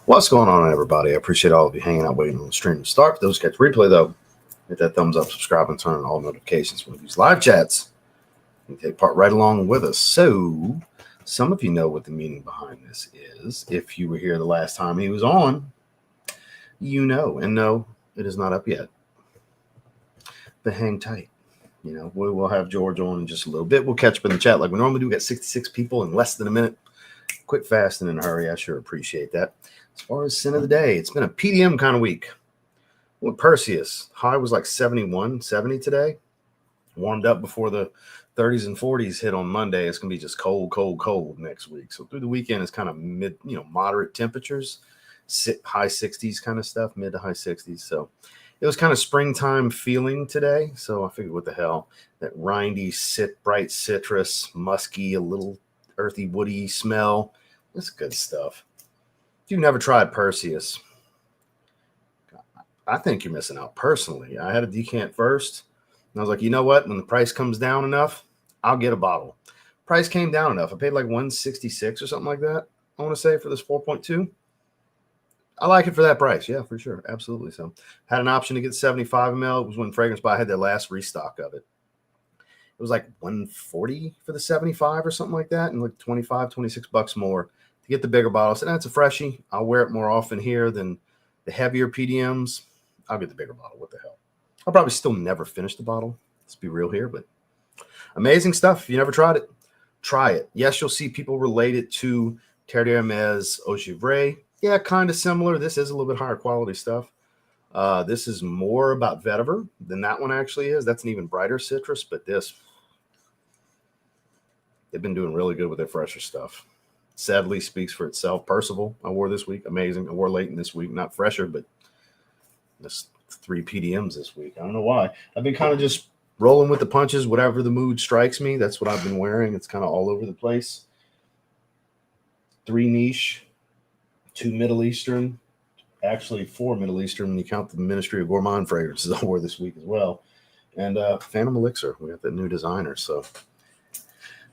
What's going on, everybody? I appreciate all of you hanging out, waiting on the stream to start. For those who catch replay, though, hit that thumbs up, subscribe, and turn on all notifications for these live chats. You can take part right along with us. So, some of you know what the meaning behind this is. If you were here the last time he was on, you know. And no, it is not up yet. But hang tight. You know, we will have George on in just a little bit. We'll catch up in the chat like we normally do. We got 66 people in less than a minute. Quick, fast, and in a hurry. I sure appreciate that. As far as sin of the day, it's been a PDM kind of week. With Perseus, high was like 71, 70 today. Warmed up before the 30s and 40s hit on Monday. It's going to be just cold, cold, cold next week. So through the weekend, it's kind of moderate temperatures, high 60s kind of stuff, mid to high 60s. So it was kind of springtime feeling today. So I figured, what the hell, that rindy, bright citrus, musky, a little earthy, woody smell. That's good stuff. If you've never tried Perseus, I think you're missing out personally. I had a decant first, and I was like, you know what? When the price comes down enough, I'll get a bottle. Price came down enough. I paid like $166 or something like that, I want to say, for this 4.2. I like it for that price. Yeah, for sure. Absolutely. So had an option to get 75 ml. It was when Fragrance Buy had their last restock of it. It was like $140 for the 75 or something like that, and like $26 more to get the bigger bottle. So that's a freshie. I'll wear it more often here than the heavier PDMs. I'll get the bigger bottle. What the hell? I'll probably still never finish the bottle. Let's be real here, but amazing stuff. If you never tried it, try it. Yes, you'll see people relate it to Terre d'Hermès Eau Givrée. Yeah, kind of similar. This is a little bit higher quality stuff. This is more about vetiver than that one actually is. That's an even brighter citrus, but this, they've been doing really good with their fresher stuff. Sadly speaks for itself. Percival, I wore this week. Amazing. I wore Leighton this week. Not fresher, but this 3 PDMs this week. I don't know why. I've been kind of just rolling with the punches. Whatever the mood strikes me, that's what I've been wearing. It's kind of all over the place. 3 niche, 2 Middle Eastern, actually 4 Middle Eastern when you count the Ministry of Gourmand fragrances I wore this week as well. And Phantom Elixir. We got that new designer. So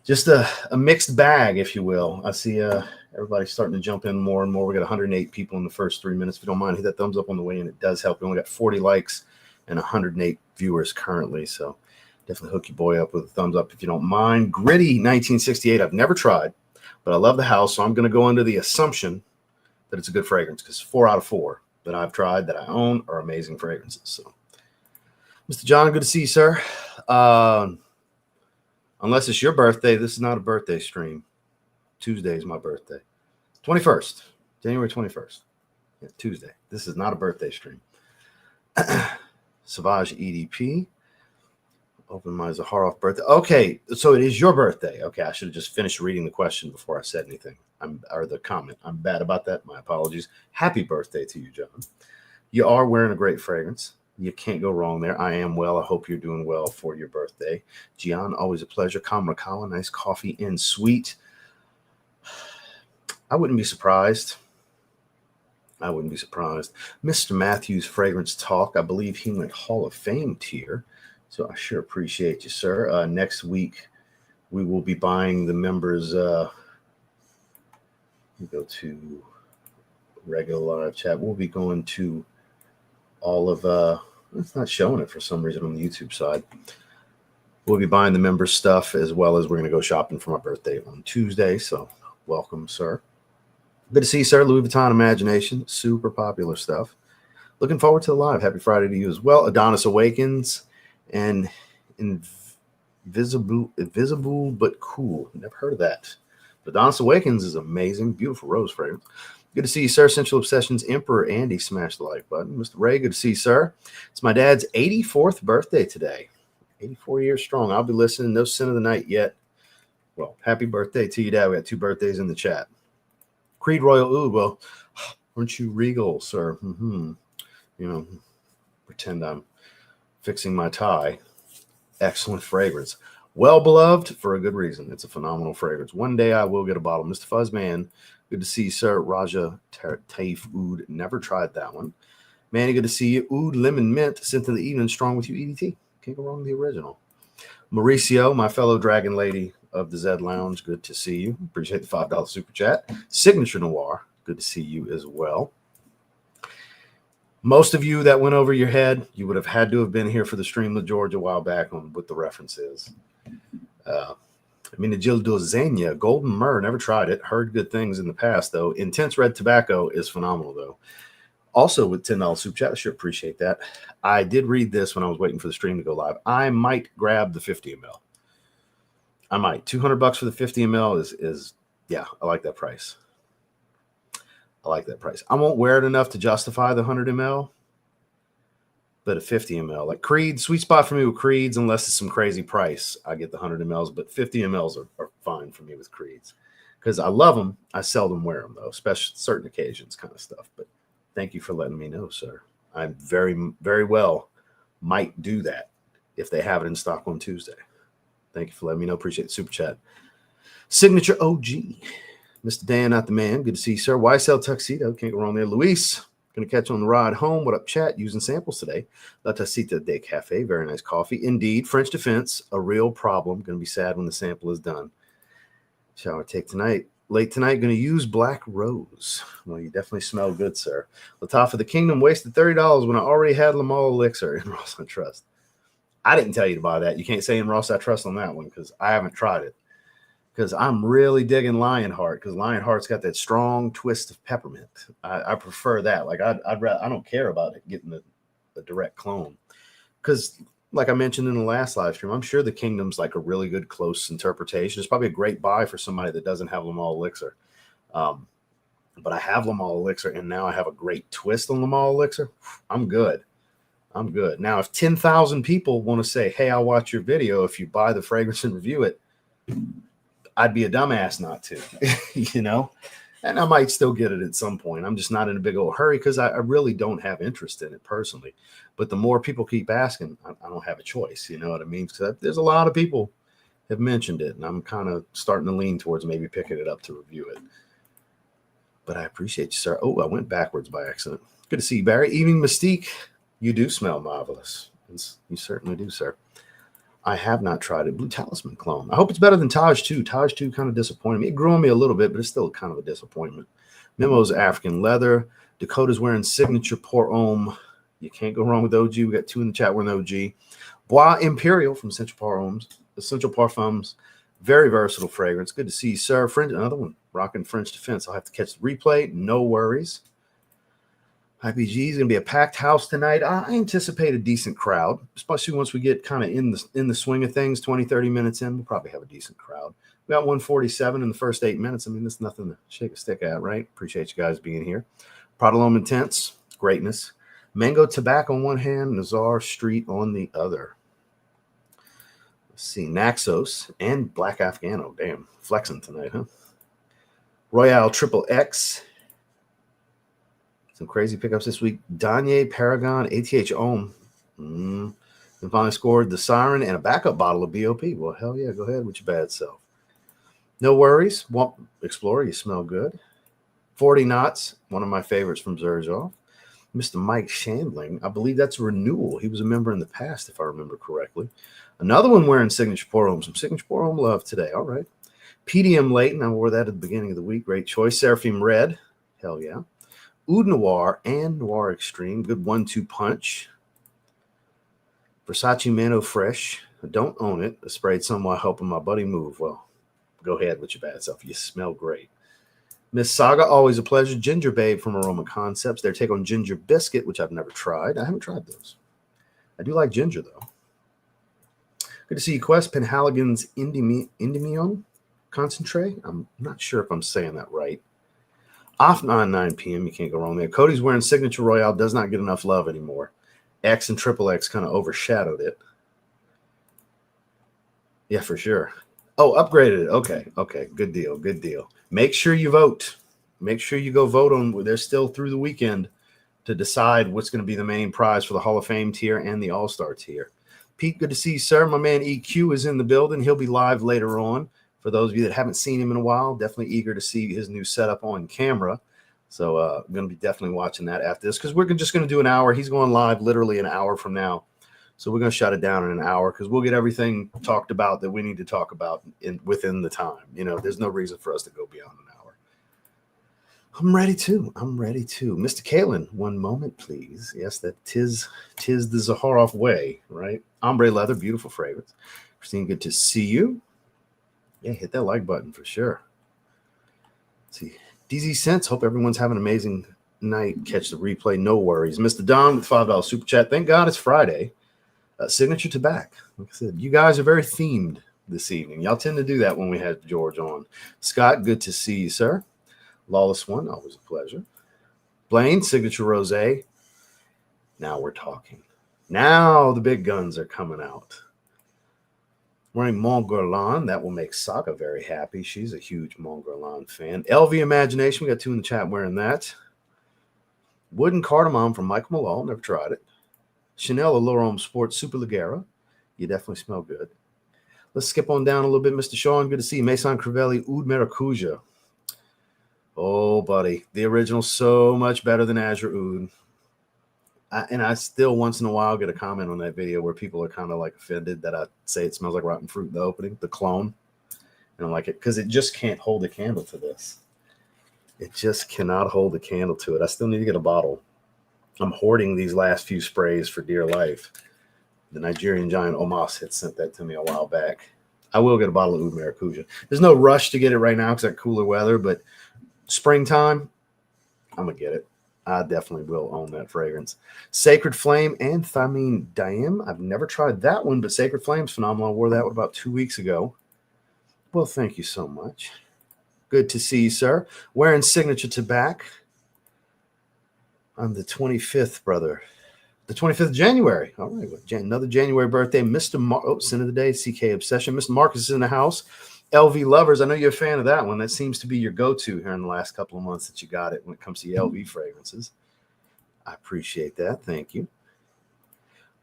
just a mixed bag, if you will. I see everybody starting to jump in more and more. We got 108 people in the first 3 minutes. If you don't mind, hit that thumbs up on the way in. It does help. We only got 40 likes and 108 viewers currently. So definitely hook your boy up with a thumbs up if you don't mind. Gritty 1968. I've never tried, but I love the house. So I'm going to go under the assumption that it's a good fragrance, because 4 out of 4 that I've tried, that I own, are amazing fragrances. So, Mr. John, good to see you, sir. Unless it's your birthday, this is not a birthday stream. Tuesday is my birthday. 21st, January 21st. Yeah, Tuesday. This is not a birthday stream. Sauvage EDP. Open my Zaharoff birthday. Okay, so it is your birthday. Okay, I should have just finished reading the question before I said anything. Or the comment. I'm bad about that. My apologies. Happy birthday to you, John. You are wearing a great fragrance. You can't go wrong there. I am well. I hope you're doing well for your birthday. Gian, always a pleasure. Kamrakawa, nice coffee and sweet. I wouldn't be surprised. I wouldn't be surprised. Mr. Matthews Fragrance Talk. I believe he went Hall of Fame tier. So I sure appreciate you, sir. Next week, we will be buying the members. We go to regular live chat. We'll be going to all of it's not showing it for some reason on the YouTube side. We'll be buying the members stuff, as well as we're going to go shopping for my birthday on Tuesday. So welcome, sir. Good to see you, sir. Louis Vuitton Imagination, super popular stuff. Looking forward to the live. Happy Friday to you as well. Adonis Awakens and Invisible but Cool. Never heard of that. Adonis Awakens is amazing. Beautiful rose fragrance. Good to see you, sir. Central Obsessions Emperor Andy, smash the like button. Mr. Ray, good to see you, sir. It's my dad's 84th birthday today. 84 years strong. I'll be listening. No sin of the night yet. Well, happy birthday to you, Dad. We got 2 birthdays in the chat. Creed Royal Oud. Well, aren't you regal, sir? You know, pretend I'm fixing my tie. Excellent fragrance. Well beloved for a good reason. It's a phenomenal fragrance. One day I will get a bottle. Mr. Fuzzman, good to see you, sir. Raja Taif Oud. Never tried that one. Manny, good to see you. Oud Lemon Mint. Sent to the evening strong with you, EDT. Can't go wrong with the original. Mauricio, my fellow dragon lady of the Zed Lounge. Good to see you. Appreciate the $5 super chat. Signature Noir. Good to see you as well. Most of you that went over your head, you would have had to have been here for the stream with George a while back on what the reference is. Jill Dozania, Golden Myrrh, never tried it. Heard good things in the past, though. Intense Red Tobacco is phenomenal, though. Also with $10 super chat, I sure appreciate that. I did read this when I was waiting for the stream to go live. I might grab the 50 ml. I might. $200 for the 50 ml is yeah, I like that price. I like that price. I won't wear it enough to justify the 100 ml, but a 50 ml, like Creed, sweet spot for me with Creeds, unless it's some crazy price, I get the 100 mls, but 50 mls are fine for me with Creeds because I love them. I seldom wear them, though, especially certain occasions kind of stuff. But thank you for letting me know, sir. I very, very well might do that if they have it in stock on Tuesday. Thank you for letting me know. Appreciate the super chat. Signature OG. Mr. Dan, not the man. Good to see you, sir. YSL Tuxedo. Can't go wrong there. Luis, going to catch on the ride home. What up, chat? Using samples today. La Tacita de Cafe. Very nice coffee. Indeed. French Defense. A real problem. Going to be sad when the sample is done. Shower take tonight. Late tonight. Going to use Black Rose. Well, you definitely smell good, sir. Lataf of the Kingdom. Wasted $30 when I already had Lamal Elixir in Ross I Trust. I didn't tell you to buy that. You can't say in Ross I Trust on that one because I haven't tried it. Because I'm really digging Lionheart because Lionheart's got that strong twist of peppermint. I prefer that. Like I don't care about it getting the direct clone because, like I mentioned in the last live stream, I'm sure the Kingdom's like a really good close interpretation. It's probably a great buy for somebody that doesn't have Lamal Elixir. But I have Lamal Elixir, and now I have a great twist on Lamal Elixir. I'm good. I'm good. Now, if 10,000 people want to say, "Hey, I'll watch your video if you buy the fragrance and review it," I'd be a dumbass not to, you know, and I might still get it at some point. I'm just not in a big old hurry because I really don't have interest in it personally. But the more people keep asking, I don't have a choice. You know what I mean? Because there's a lot of people have mentioned it, and I'm kind of starting to lean towards maybe picking it up to review it. But I appreciate you, sir. Oh, I went backwards by accident. Good to see you, Barry. Evening Mystique. You do smell marvelous. You certainly do, sir. I have not tried it. Blue Talisman clone. I hope it's better than Taj 2. Taj 2 kind of disappointed me. It grew on me a little bit, but it's still kind of a disappointment. Memo's African Leather. Dakota's wearing Signature Pour Homme. You can't go wrong with OG. We got two in the chat wearing OG. Bois Imperial from Central Parfums. Very versatile fragrance. Good to see you, sir. French, another one. Rocking French Defense. I'll have to catch the replay. No worries. IPG is going to be a packed house tonight. I anticipate a decent crowd, especially once we get kind of in the swing of things. 20, 30 minutes in, we'll probably have a decent crowd. We got 147 in the first 8 minutes. I mean, there's nothing to shake a stick at, right? Appreciate you guys being here. Prodalome Intense, greatness. Mango Tobacco on one hand, Nazar Street on the other. Let's see, Naxos and Black Afghano. Damn, flexing tonight, huh? Royale Triple X. Some crazy pickups this week. Danye, Paragon, ATH Ohm. And finally scored the Siren and a backup bottle of BOP. Well, hell yeah, go ahead with your bad self. No worries. Explorer, you smell good. 40 Knots, one of my favorites from Zaharoff. Mr. Mike Shambling. I believe that's a renewal. He was a member in the past, if I remember correctly. Another one wearing Signature Pour Homme. Some Signature Pour Homme love today. All right. PDM Leighton. I wore that at the beginning of the week. Great choice. Seraphim Red. Hell yeah. Oud Noir and Noir Extreme. Good 1-2 punch. Versace Mano Fresh. I don't own it. I sprayed some while helping my buddy move. Well, go ahead with your bad self. You smell great. Miss Saga, always a pleasure. Ginger Babe from Aroma Concepts. Their take on Ginger Biscuit, which I've never tried. I haven't tried those. I do like ginger, though. Good to see you, Quest. Penhaligon's Endymion Concentrate. I'm not sure if I'm saying that right. Off 9 p.m. You can't go wrong there. Cody's wearing Signature Royale. Does not get enough love anymore. X and Triple X kind of overshadowed it. Yeah, for sure. Oh, upgraded it. Okay. Good deal. Make sure you vote. Make sure you go vote on. They're still through the weekend to decide what's going to be the main prize for the Hall of Fame tier and the All-Star tier. Pete, good to see you, sir. My man EQ is in the building. He'll be live later on. For those of you that haven't seen him in a while, definitely eager to see his new setup on camera. So I'm going to be definitely watching that after this because we're just going to do an hour. He's going live literally an hour from now. So we're going to shut it down in an hour because we'll get everything talked about that we need to talk about within the time. You know, there's no reason for us to go beyond an hour. I'm ready too. Mr. Kalen, one moment, please. Yes, that tis the Zaharoff way, right? Ombre leather, beautiful fragrance. Christine, good to see you. Yeah, hit that like button for sure. Let's see. DZ Sense, hope everyone's having an amazing night. Catch the replay, no worries. Mr. Don with $5 super chat. Thank God it's Friday. Signature to back. Like I said, you guys are very themed this evening. Y'all tend to do that when we had George on. Scott, good to see you, sir. Lawless One, always a pleasure. Blaine, signature rosé. Now we're talking. Now the big guns are coming out. Wearing Montguerlain. That will make Saka very happy. She's a huge Montguerlain fan. LV Imagination. We got 2 in the chat wearing that. Wooden Cardamom from Michael Malone. Never tried it. Chanel Allure Sports Super Ligera. You definitely smell good. Let's skip on down a little bit. Mr. Sean, good to see you. Maison Crivelli Oud Maracuja. Oh, buddy. The original's so much better than Azure Oud. And I still once in a while get a comment on that video where people are kind of like offended that I say it smells like rotten fruit in the opening, the clone. And I'm like, because it just can't hold a candle to this. It just cannot hold a candle to it. I still need to get a bottle. I'm hoarding these last few sprays for dear life. The Nigerian giant Omas had sent that to me a while back. I will get a bottle of Oud Maracuja. There's no rush to get it right now because of cooler weather, but springtime, I'm going to get it. I definitely will own that fragrance. Sacred Flame and Thymine Diem. I've never tried that one, but Sacred Flame's phenomenal. I wore that one about 2 weeks ago. Well, thank you so much. Good to see you, sir. Wearing signature to back. On the 25th, brother. The 25th of January. All right. Another January birthday. Mr. Sin of the Day, CK Obsession. Mr. Marcus is in the house. LV Lovers. I know you're a fan of that one. That seems to be your go-to here in the last couple of months that you got it when it comes to LV fragrances. I appreciate that. Thank you.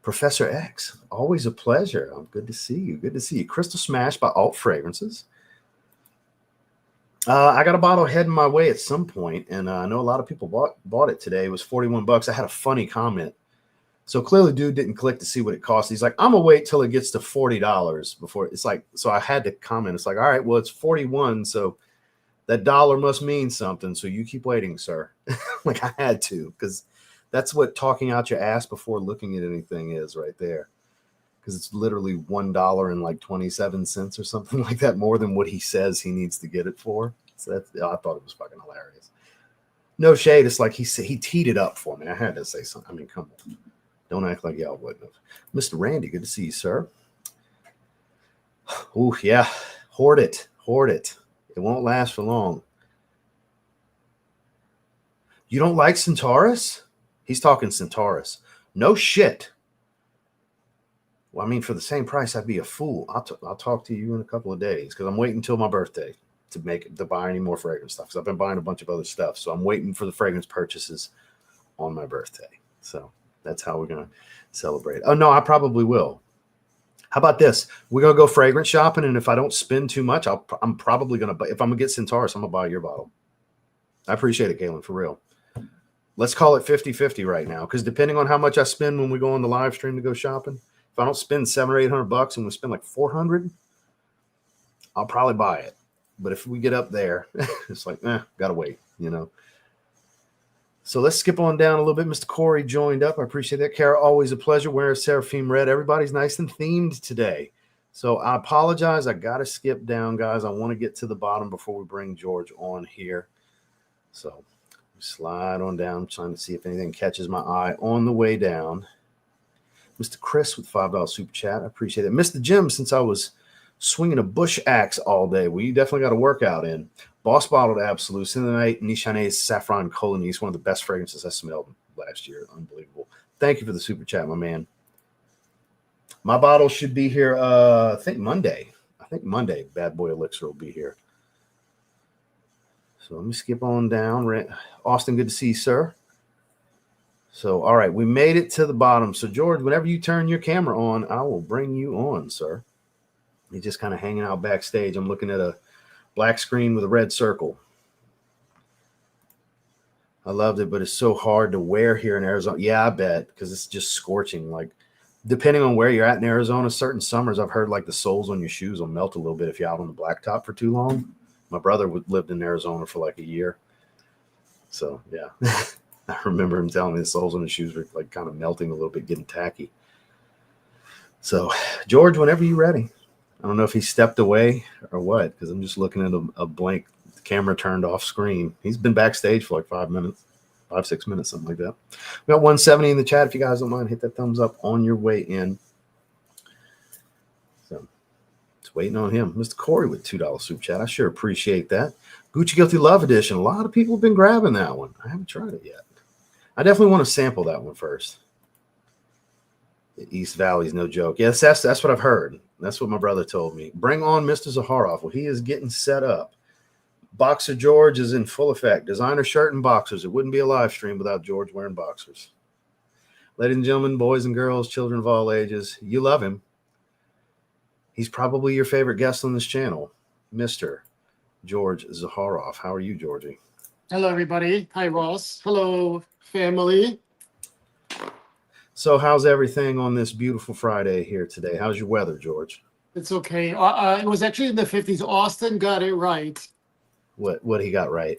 Professor X. Always a pleasure. Good to see you. Good to see you. Crystal Smash by Alt Fragrances. I got a bottle heading my way at some point, and I know a lot of people bought it today. It was $41. I had a funny comment. So clearly dude didn't click to see what it cost. He's like, I'm going to wait till it gets to $40 before it's like, so I had to comment. It's like, all right, well, it's 41. So that dollar must mean something. So you keep waiting, sir. Like I had to, because that's what talking out your ass before looking at anything is right there. Because it's literally $1.27 or something like that, more than what he says he needs to get it for. So I thought it was fucking hilarious. No shade. It's like he teed it up for me. I had to say something. I mean, come on. Don't act like y'all wouldn't have. Mr. Randy, good to see you, sir. Oh, yeah. Hoard it. Hoard it. It won't last for long. You don't like Centaurus? He's talking Centaurus. No shit. Well, I mean, for the same price, I'd be a fool. I'll talk to you in a couple of days because I'm waiting until my birthday to buy any more fragrance stuff. Because I've been buying a bunch of other stuff, so I'm waiting for the fragrance purchases on my birthday. So that's how we're gonna celebrate. Oh no, I probably will. How about this? We're gonna go fragrance shopping, and if I don't spend too much, I'm probably gonna buy. If I'm gonna get Centaurus, I'm gonna buy your bottle. I appreciate it, Galen, for real. Let's call it 50-50 right now, because depending on how much I spend when we go on the live stream to go shopping. If I don't spend $700 or $800 and we spend like $400, I'll probably buy it. But if we get up there, it's like, gotta wait, you know. So let's skip on down a little bit. Mr. Corey joined up. I appreciate that. Kara, always a pleasure. Wearing Seraphim Red. Everybody's nice and themed today. So I apologize. I gotta skip down, guys. I want to get to the bottom before we bring George on here. So slide on down. I'm trying to see if anything catches my eye on the way down. Mr. Chris with $5 super chat. I appreciate it. Mr. Jim, since I was swinging a bush axe all day, well, you definitely got a workout in. Boss Bottled Absolute, Cinnamite, Nishane's Saffron Colonies, one of the best fragrances I smelled last year. Unbelievable. Thank you for the super chat, my man. My bottle should be here, I think Monday. Bad Boy Elixir will be here. So let me skip on down. Austin, good to see you, sir. So, all right, we made it to the bottom. So, George, whenever you turn your camera on, I will bring you on, sir. You're just kind of hanging out backstage. I'm looking at a black screen with a red circle. I loved it, but it's so hard to wear here in Arizona. Yeah, I bet, because it's just scorching. Like, depending on where you're at in Arizona, certain summers, I've heard like the soles on your shoes will melt a little bit if you're out on the blacktop for too long. My brother lived in Arizona for like a year. So yeah, I remember him telling me the soles on his shoes were like kind of melting a little bit, getting tacky. So George, whenever you're ready. I don't know if he stepped away or what, because I'm just looking at a blank camera turned off screen. He's been backstage for like 5 minutes, 5-6 minutes, something like that. We got 170 in the chat. If you guys don't mind, hit that thumbs up on your way in. So it's waiting on him. Mr. Corey with $2 super chat. I sure appreciate that. Gucci Guilty Love Edition. A lot of people have been grabbing that one. I haven't tried it yet. I definitely want to sample that one first. The East Valley's no joke. Yes, that's what I've heard. That's what my brother told me. Bring on Mr. Zaharoff. Well, he is getting set up. Boxer George is in full effect. Designer shirt and boxers. It wouldn't be a live stream without George wearing boxers. Ladies and gentlemen, boys and girls, children of all ages, you love him. He's probably your favorite guest on this channel, Mr. George Zaharoff. How are you, Georgie? Hello, everybody. Hi, Ross. Hello, family. So how's everything on this beautiful Friday here today? How's your weather, George? It's okay. It was actually in the 50s. Austin got it right. What he got right?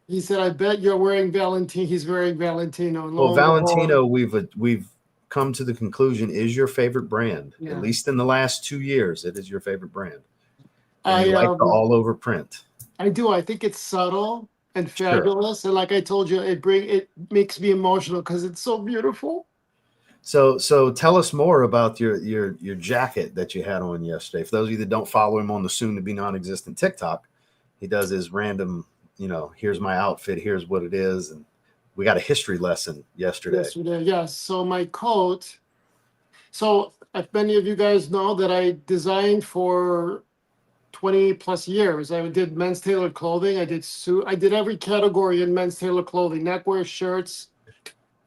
He said, I bet you're wearing Valentino. He's wearing Valentino. Well, Valentino, we've come to the conclusion, is your favorite brand. Yeah. At least in the last 2 years, it is your favorite brand. And you like the all-over print. I do. I think it's subtle and fabulous. Sure. And like I told you, it makes me emotional because it's so beautiful. So tell us more about your jacket that you had on yesterday. For those of you that don't follow him on the soon-to-be non-existent TikTok, he does his random, here's my outfit, here's what it is. And we got a history lesson yesterday. Yes. So my coat. So if many of you guys know that I designed for 20 plus years. I did men's tailored clothing. I did suit. I did every category in men's tailored clothing: neckwear, shirts,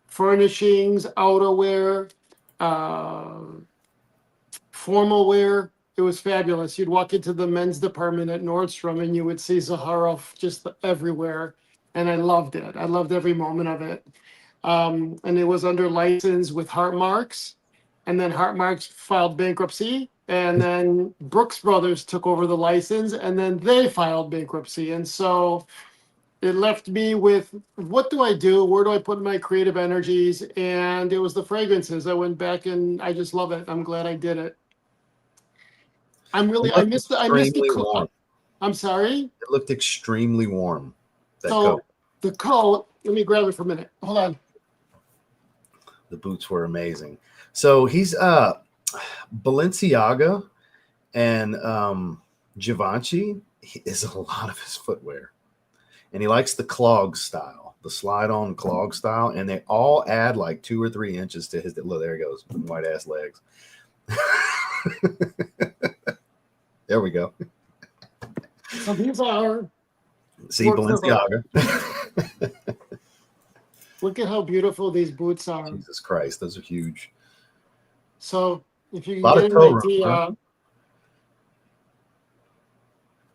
furnishings, outerwear, formal wear. It was fabulous. You'd walk into the men's department at Nordstrom and you would see Zaharoff just everywhere. And I loved it. I loved every moment of it. And it was under license with Heart Marks. And then Heart Marks filed bankruptcy. And then Brooks Brothers took over the license. And then they filed bankruptcy. And so it left me with, what do I do? Where do I put my creative energies? And it was the fragrances. I went back and I just love it. I'm glad I did it. I missed the warm. I'm sorry? It looked extremely warm. The coat, let me grab it for a minute. Hold on. The boots were amazing. So he's Balenciaga and Givenchy is a lot of his footwear. And he likes the clog style, the slide-on clog style, and they all add like 2 or 3 inches to his. Look, there he goes, white-ass legs. There we go. So these are. See, Balenciaga. Look at how beautiful these boots are. Jesus Christ, those are huge. So if you can get an idea. Huh?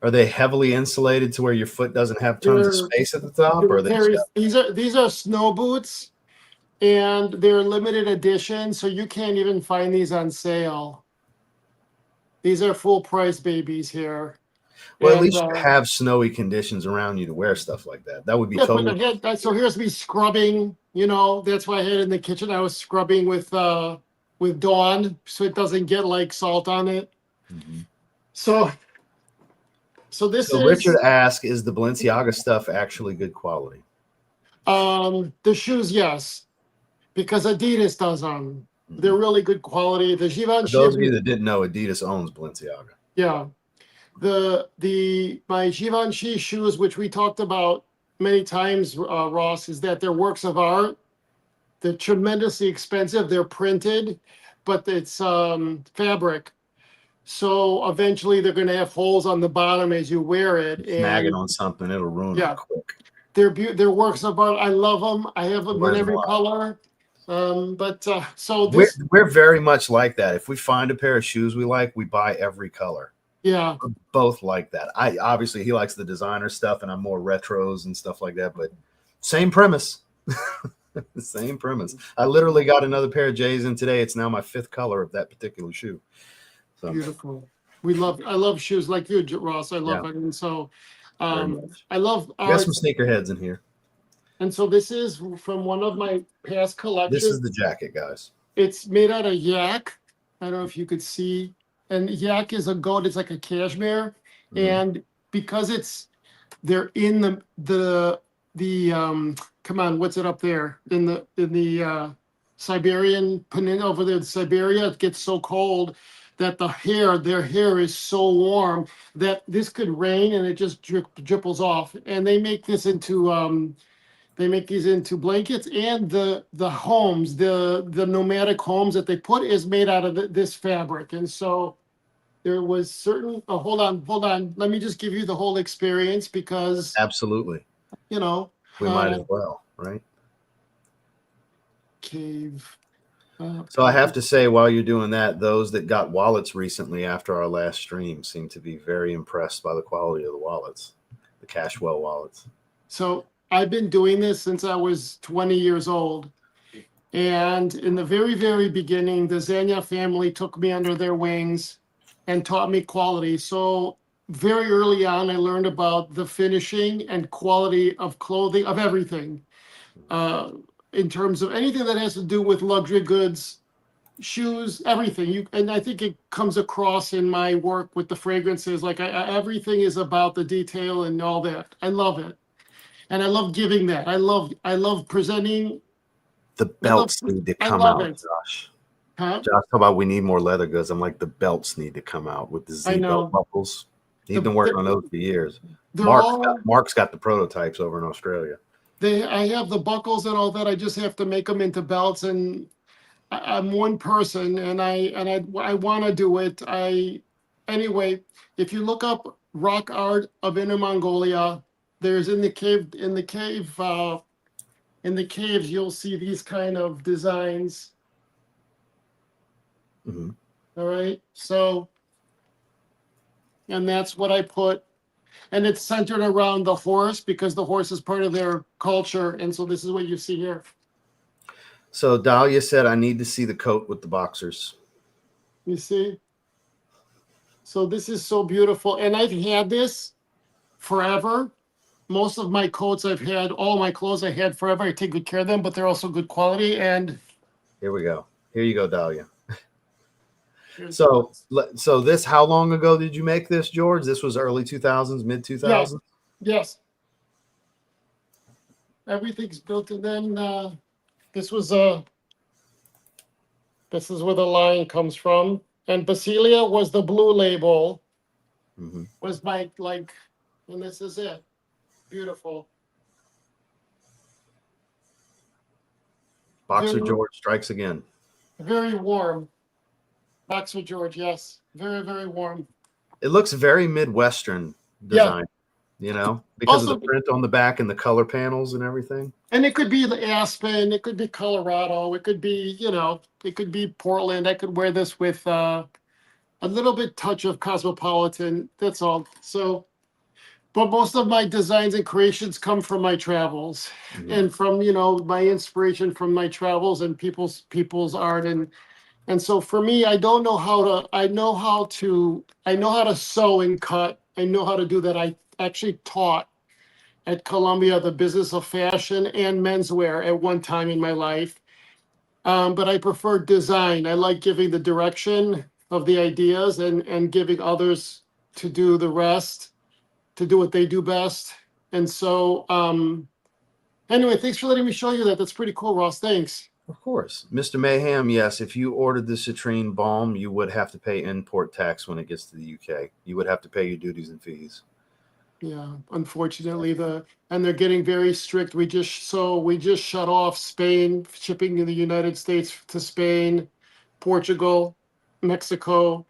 Are they heavily insulated to where your foot doesn't have tons of space at the top? Or these are snow boots, and they're limited edition, so you can't even find these on sale. These are full price babies here. Well, at least you have snowy conditions around you to wear stuff like that. That would be totally. So here's me scrubbing. That's why I had it in the kitchen. I was scrubbing with Dawn, so it doesn't get like salt on it. Mm-hmm. So Richard asked, is the Balenciaga stuff actually good quality? The shoes, yes, because Adidas does them. Mm-hmm. They're really good quality. The Givenchy. For those of you that didn't know, Adidas owns Balenciaga. Yeah. My Givenchy shoes, which we talked about many times, Ross, is that they're works of art. They're tremendously expensive. They're printed, but it's fabric. So eventually they're going to have holes on the bottom as you wear it. Snagging on something, it'll ruin it quick. They're works of art. I love them. I have them in every color. We're very much like that. If we find a pair of shoes we like, we buy every color. Yeah, we're both like that. Obviously he likes the designer stuff, and I'm more retros and stuff like that. But same premise. The same premise. I literally got another pair of J's in today. It's now my 5th color of that particular shoe. So beautiful. I love shoes like you, Ross. I love it. And so I love art. Got some sneakerheads in here. And so this is from one of my past collections. This is the jacket, guys. It's made out of yak. I don't know if you could see. And yak is a goat. It's like a cashmere. And because they're in the come on, what's it up there in the Siberian peninsula over there, Siberia, it gets so cold that their hair is so warm that this could rain and it just dripples off. And they make this into they make these into blankets, and the homes, the nomadic homes that they put is made out of this fabric. And so there was certain. Oh, hold on. Let me just give you the whole experience because Absolutely. you know We might as well, right? cave. So I have to say, while you're doing that, those that got wallets recently after our last stream seem to be very impressed by the quality of the wallets, the Cashwell wallets. So I've been doing this since I was 20 years old. And in the very, very beginning, the Zanya family took me under their wings and taught me quality. So very early on, I learned about the finishing and quality of clothing, of everything, in terms of anything that has to do with luxury goods, shoes, everything. And I think it comes across in my work with the fragrances. Like everything is about the detail and all that. I love it. And I love giving that. I love presenting. The belts need to come out, Josh. Huh? Josh, how about we need more leather goods? I'm like, the belts need to come out with the Z belt buckles. He's been working on those for years. Mark's got the prototypes over in Australia. I have the buckles and all that. I just have to make them into belts, and I'm one person, and I want to do it. Anyway, if you look up rock art of Inner Mongolia, there's in the caves, you'll see these kind of designs. Mm-hmm. All right. So, and that's what I put. And it's centered around the horse because the horse is part of their culture. And so this is what you see here. So Dahlia said, I need to see the coat with the boxers. You see? So this is so beautiful. And I've had this forever. Most of my coats I've had, all my clothes I had forever. I take good care of them, but they're also good quality. And here we go. Here you go, Dahlia. So this, how long ago did you make this, George? This was early 2000s, mid 2000s? Yes. Everything's built. And then this is where the line comes from. And Basilia was the blue label. Mm-hmm. Was my, and this is it. Beautiful. Boxer George strikes again. Very warm. Boxer George, yes. Very, very warm. It looks very Midwestern design, because also, of the print on the back and the color panels and everything. And it could be the Aspen, it could be Colorado, it could be, it could be Portland. I could wear this with a little bit touch of cosmopolitan. That's all. So, but most of my designs and creations come from my travels, and from my inspiration from my travels and people's art. And so for me, I know how to sew and cut. I know how to do that. I actually taught at Columbia the business of fashion and menswear at one time in my life. But I prefer design. I like giving the direction of the ideas and giving others to do the rest, to do what they do best. And so anyway, thanks for letting me show you that. That's pretty cool, Ross. Thanks. Of course. Mr. Mayhem, yes, if you ordered the citrine balm, you would have to pay import tax when it gets to the UK. You would have to pay your duties and fees. Yeah, unfortunately, and they're getting very strict. We just shut off Spain, shipping in the United States to Spain, Portugal, Mexico.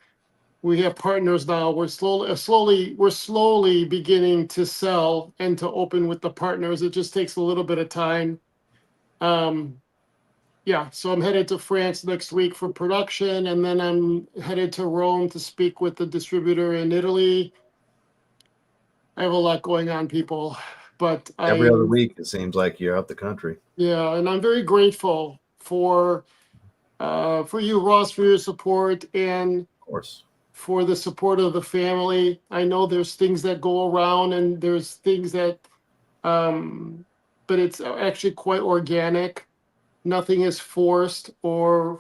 We have partners now. We're slowly beginning to sell and to open with the partners. It just takes a little bit of time. Yeah, so I'm headed to France next week for production, and then I'm headed to Rome to speak with the distributor in Italy. I have a lot going on, people, but every other week it seems like you're out the country. Yeah, and I'm very grateful for you, Ross, for your support, and of course for the support of the family. I know there's things that go around, and there's things that but it's actually quite organic. Nothing is forced and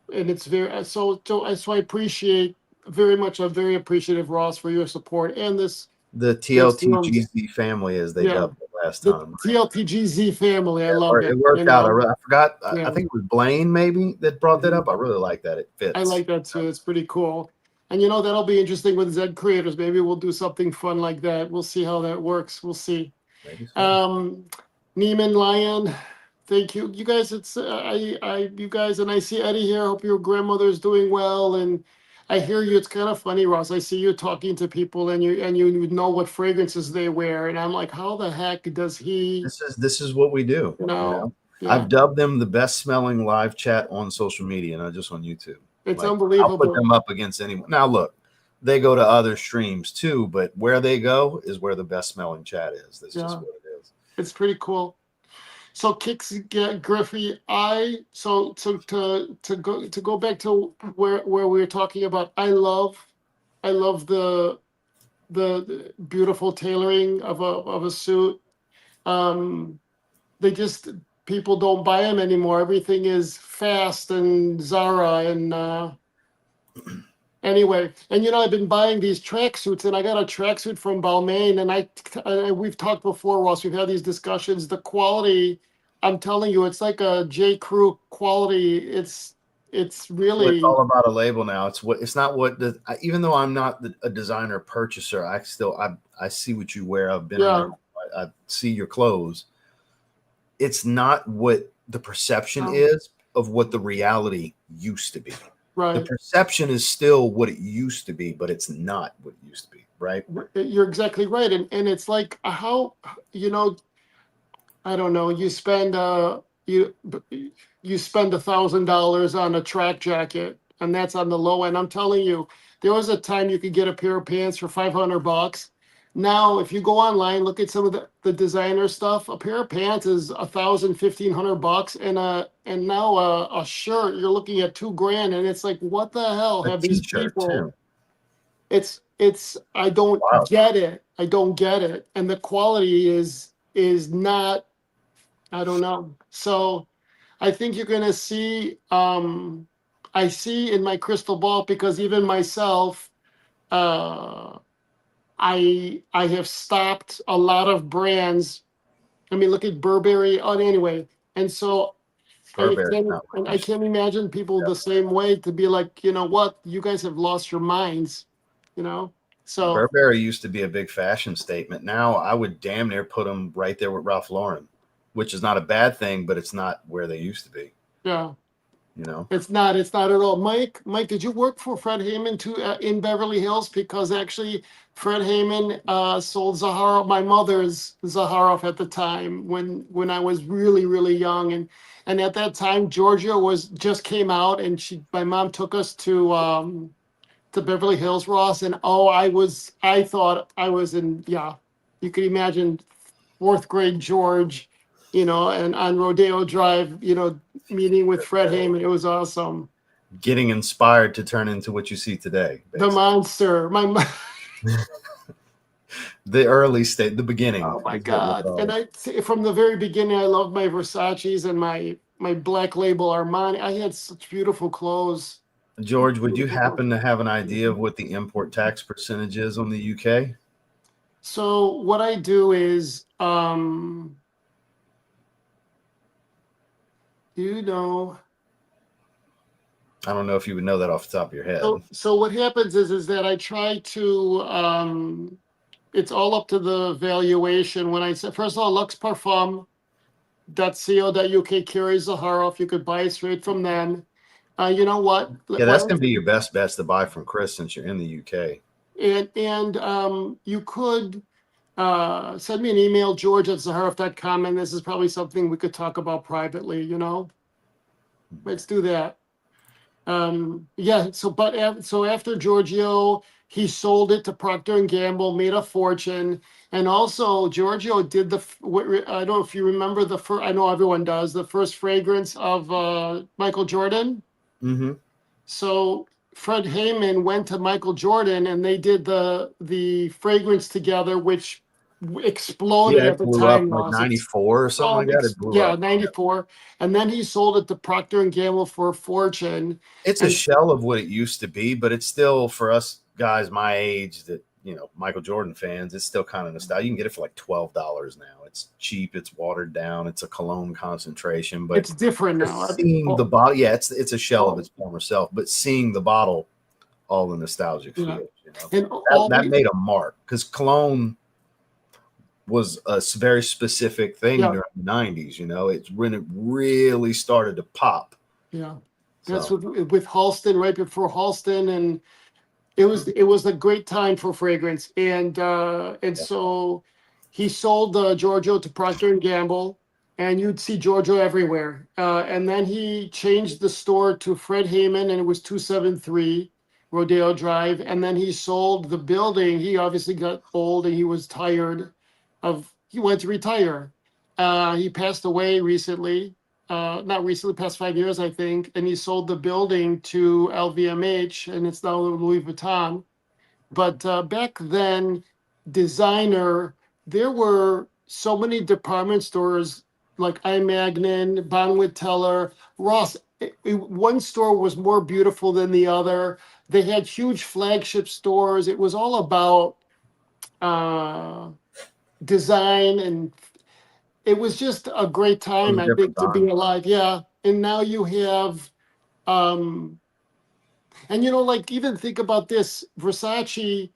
it's very so I appreciate very much. I'm very appreciative, Ross, for your support and The this room. TLTGZ family, as they Yeah, dubbed it last the time. TLTGZ family. I loved It it. worked out. I forgot. I Yeah. think it was Blaine maybe that brought that Mhm. up. I really like that. It I fits. like that too. It's pretty cool. And that'll be interesting with Zed creators. Maybe we'll do something fun like that. We'll see how that works. We'll see. Maybe so. Neiman Lion, thank you. You guys, you guys, and I see Eddie here. I hope your grandmother's doing well. And I hear you. It's kind of funny, Ross. I see you talking to people, and you know what fragrances they wear, and I'm like, how the heck does he? This is what we do. Yeah, I've dubbed them the best smelling live chat on social media, not just on YouTube. it's Like, I'll put unbelievable. them up against anyone. Now look, they go to other streams too, but where they go is where the best smelling chat is. That's just what it is. It's pretty cool. So Kicks Griffey, to go back to where we were talking about, I love the beautiful tailoring of a suit. They just People don't buy them anymore. Everything is fast and Zara and anyway. And I've been buying these tracksuits, and I got a tracksuit from Balmain, and we've talked before, Ross. We've had these discussions. The quality, I'm telling you, it's like a J. Crew quality. It's Well, it's really all about a label now. It's not what even though I'm not a designer purchaser, I see what you wear. I've been in there. I see your clothes. It's not what the perception is of what the reality used to be. Right. The perception is still what it used to be, but it's not what it used to be, right? You're exactly right. And it's like how, I don't know, you spend $1,000 on a track jacket, and that's on the low end. I'm telling you, there was a time you could get a pair of pants for $500. Now, if you go online, look at some of the designer stuff. A pair of pants is $1,000, $1,500, and now a shirt you're looking at $2,000, and it's like, what the hell have these people? Too. It's I don't get it. I don't get it, and the quality is not. I don't know. So, I think you're gonna see. I see in my crystal ball, because even myself, I have stopped a lot of brands. I mean, look at Burberry. Anyway, and so I can't imagine people the same way, to be like, what, you guys have lost your minds, So Burberry used to be a big fashion statement. Now I would damn near put them right there with Ralph Lauren, which is not a bad thing, but it's not where they used to be. Yeah. It's not at all. Mike, did you work for Fred Heyman too in Beverly Hills? Because actually, Fred Heyman sold Zaharoff, my mother's Zaharoff, at the time when I was really, really young, and at that time Georgia just came out, and my mom took us to Beverly Hills, Ross, and I thought I was in, you could imagine, fourth grade George, and on Rodeo Drive, meeting with Fred Heyman. It was awesome. Getting inspired to turn into what you see today. Basically. The monster. The early state, the beginning. Oh my God. And from the very beginning, I loved my Versace's and my Black Label Armani. I had such beautiful clothes. George, would you happen to have an idea of what the import tax percentage is on the UK? So what I do is, I don't know if you would know that off the top of your head. So what happens is that I try to, it's all up to the valuation. When I said, first of all, luxparfum.co.uk carries Zaharoff. You could buy it straight from them. You know what? Yeah, that's going to be your best bet to buy from Chris, since you're in the UK. And you could send me an email, george@zaharoff.com, and this is probably something we could talk about privately, Let's do that. So after Giorgio, he sold it to Procter & Gamble, made a fortune. And also Giorgio did I don't know if you remember I know everyone does, the first fragrance of Michael Jordan. Mm-hmm. So Fred Heyman went to Michael Jordan, and they did the fragrance together, which exploded Yeah, at it the blew up time, like Ross. 94 or something like that. It blew Yeah, up. 94. And then he sold it to Procter and Gamble for a fortune. It's a And shell of what it used to be, but it's still, for us guys my age that, Michael Jordan fans, it's still kind of nostalgic. You can get it for like $12 now. It's cheap, it's watered down, it's a cologne concentration, but it's different now. seeing the bottle, yeah, it's a shell of Oh, its former self, but seeing the bottle, all the nostalgic yeah. feels, And that made a mark, because cologne was a very specific thing yeah, during the 90s. It's when it really started to pop. yeah. That's So with Halston, right before Halston, and it was a great time for fragrance. And yeah. so he sold Giorgio to Procter and Gamble, and you'd see Giorgio everywhere. And then he changed the store to Fred Heyman, and it was 273 Rodeo Drive. And then he sold the building. He obviously got old and he was tired he went to retire. He passed away recently, not recently, past 5 years, I think, and he sold the building to LVMH, and it's now Louis Vuitton. But back then, designer, there were so many department stores like I. Magnin, Bonwit Teller, Ross. One store was more beautiful than the other. They had huge flagship stores. It was all about uh, design, and it was just a great It was time, a I different think, to time. be alive. Yeah. And now you have, um, and like even think about this, Versace,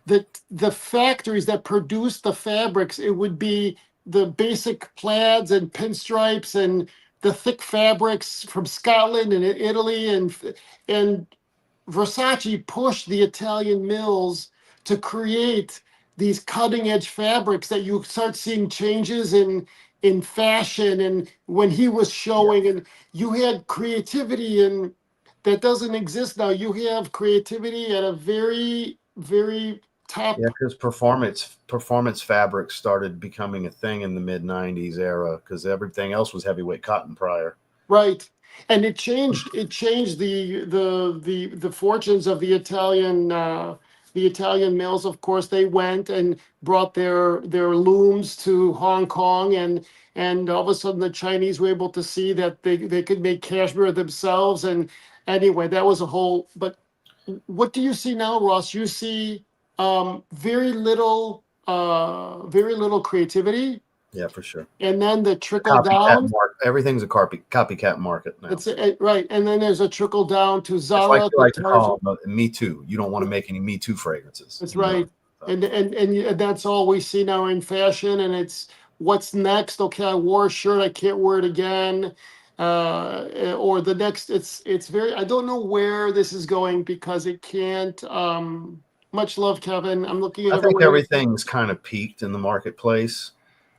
the factories that produce the fabrics, it would be the basic plaids and pinstripes and the thick fabrics from Scotland and Italy, and Versace pushed the Italian mills to create these cutting edge fabrics that you start seeing changes in fashion, and when he was Yeah. showing, and you had creativity, and that doesn't exist now. You have creativity at a very, very top. Yeah, because performance fabrics started becoming a thing in the mid 90s era, because everything else was heavyweight cotton prior. Right. And it changed the fortunes of the Italian mills. Of course, they went and brought their looms to Hong Kong, and all of a sudden the Chinese were able to see that they could make cashmere themselves. And anyway, that was a whole. But what do you see now, Ross? You see very little creativity, Yeah, for sure. and then the The trickle copycat down. market. Everything's a copycat market now. That's it, right. And then there's a trickle down to It's like Zara, you to like to Target. call them Me Too. You don't want to make any Me Too fragrances. That's right. And that's all we see now in fashion. And it's what's next. Okay, I wore a shirt, I can't wear it again. Or the next, it's very, I don't know where this is going, because it can't. Much love, Kevin. I'm looking at I think everyone. everything's kind of peaked in the marketplace.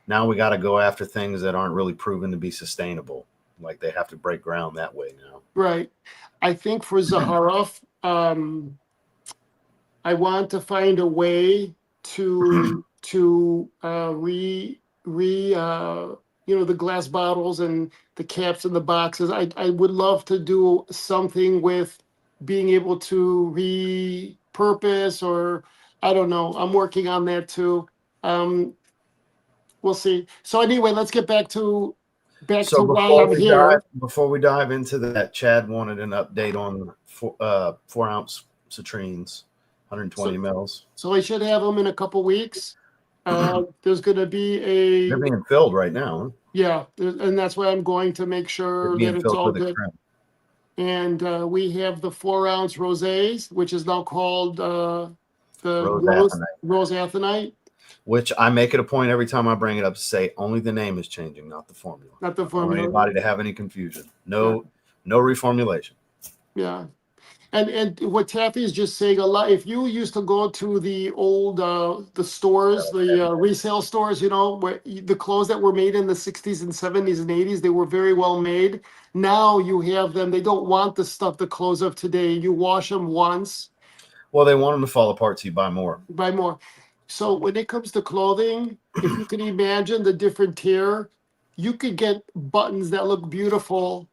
Now we got to go after things that aren't really proven to be sustainable. Like they have to break ground that way now. Right. I think for Zaharoff, I want to find a way to the glass bottles and the caps and the boxes. I would love to do something with being able to repurpose, or I don't know. I'm working on that too. Um, we'll see. So anyway, let's get back So to why I'm here. before we dive into that, Chad wanted an update on 4 ounce citrines, 120 mils. So I should have them in a couple weeks. There's going to be They're being filled right now. Huh? yeah, and that's why I'm going to make They're sure that being it's filled all with a good. creme. And we have the 4 ounce rosés, which is now called the Rose rose athenite, which I make it a point every time I bring it up to say only the name is changing, not the formula. not the I don't want formula. anybody to have any confusion. No reformulation. Yeah. And what Taffy is just saying, a lot, if you used to go to the old the stores, the resale stores, where the clothes that were made in the 60s and 70s and 80s, they were very well made. Now you have them, they don't want the clothes of today. You wash them once, Well, they want them to fall apart, so you buy more. buy more. So when it comes to clothing, if you can imagine the different tier, you could get buttons that look beautiful,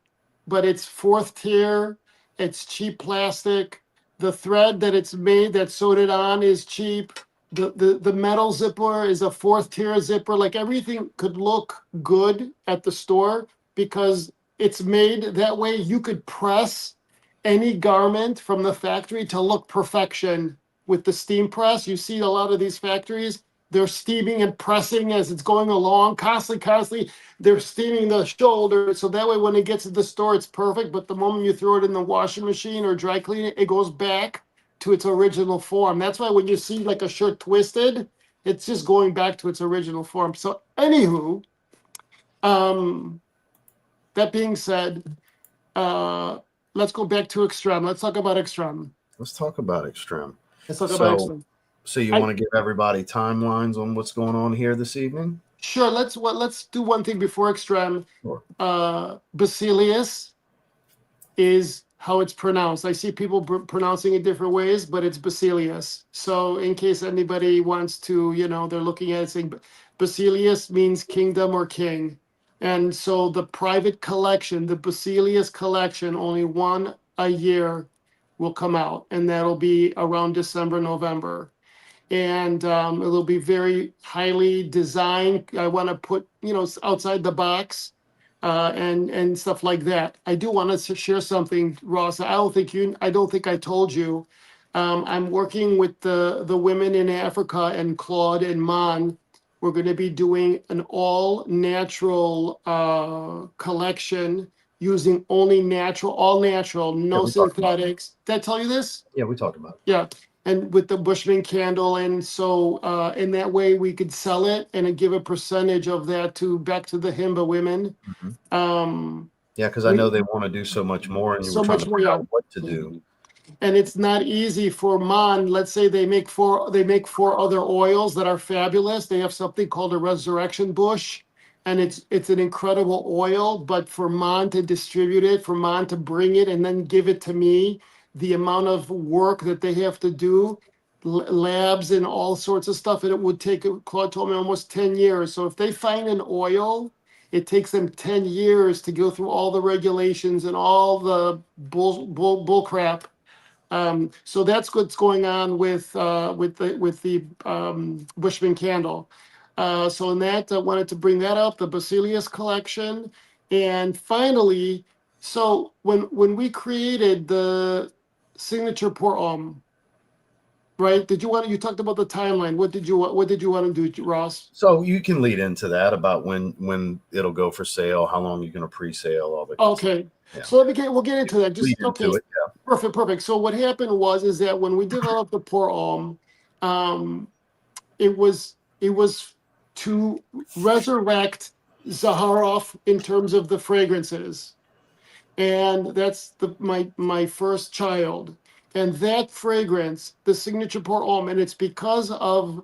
but it's fourth tier, it's cheap plastic. The thread that it's made, that's sewed it on, is cheap. The metal zipper is a 4th tier zipper. Like everything could look good at the store because it's made that way. You could press any garment from the factory to look perfection with the steam press. You see a lot of these factories, they're steaming and pressing as it's going along, constantly. They're steaming the shoulder. So that way when it gets to the store, it's perfect. But the moment you throw it in the washing machine or dry clean it, it goes back to its original form. That's why when you see like a shirt twisted, it's just going back to its original form. So anywho, that being said, let's go back to Extreme. Let's talk about Extreme. Let's talk about Extreme. Let's talk about Extreme. So you want to give everybody timelines on what's going on here this evening? Sure. Let's do one thing before Extreme. Sure. Basilius is how it's pronounced. I see people pronouncing it different ways, but it's Basilius. So in case anybody wants to, they're looking at it saying Basilius means kingdom or king. And so the private collection, the Basilius collection, only one a year will come out. And that'll be around December, November. And it'll be very highly designed. I want to put, outside the box. And stuff like that. I do want to share something, Ross. I don't think I told you. I'm working with the women in Africa and Claude and Mon. We're going to be doing an all natural collection using only natural, all natural, no synthetics. Did I tell you this? Yeah, we talked about it. Yeah. And with the Bushman candle, and so in that way we could sell it and give a percentage of that back to the Himba women. Mm-hmm. Yeah, because I know they want to do so much more, and you were trying to figure out what to do. And it's not easy for Mon. Let's say they make four other oils that are fabulous. They have something called a resurrection bush, and it's an incredible oil. But for Mon to distribute it, for Mon to bring it and then give it to me, the amount of work that they have to do, labs and all sorts of stuff, and it would take, Claude told me, almost 10 years. So if they find an oil, it takes them 10 years to go through all the regulations and all the bull crap. So that's what's going on with the Bushman candle. So in that, I wanted to bring that up, the Basilius collection. And finally, so when we created the signature pour homme, right? You talked about the timeline. What did you want to do, Ross? So you can lead into that about when it'll go for sale, how long you're going to pre-sale, all that. Okay. Yeah. So we'll get into that. Just lead into it, yeah. Perfect. So what happened is that when we developed the pour homme, it was to resurrect Zaharoff in terms of the fragrances. And that's my first child. And that fragrance, the signature pour homme, and it's because of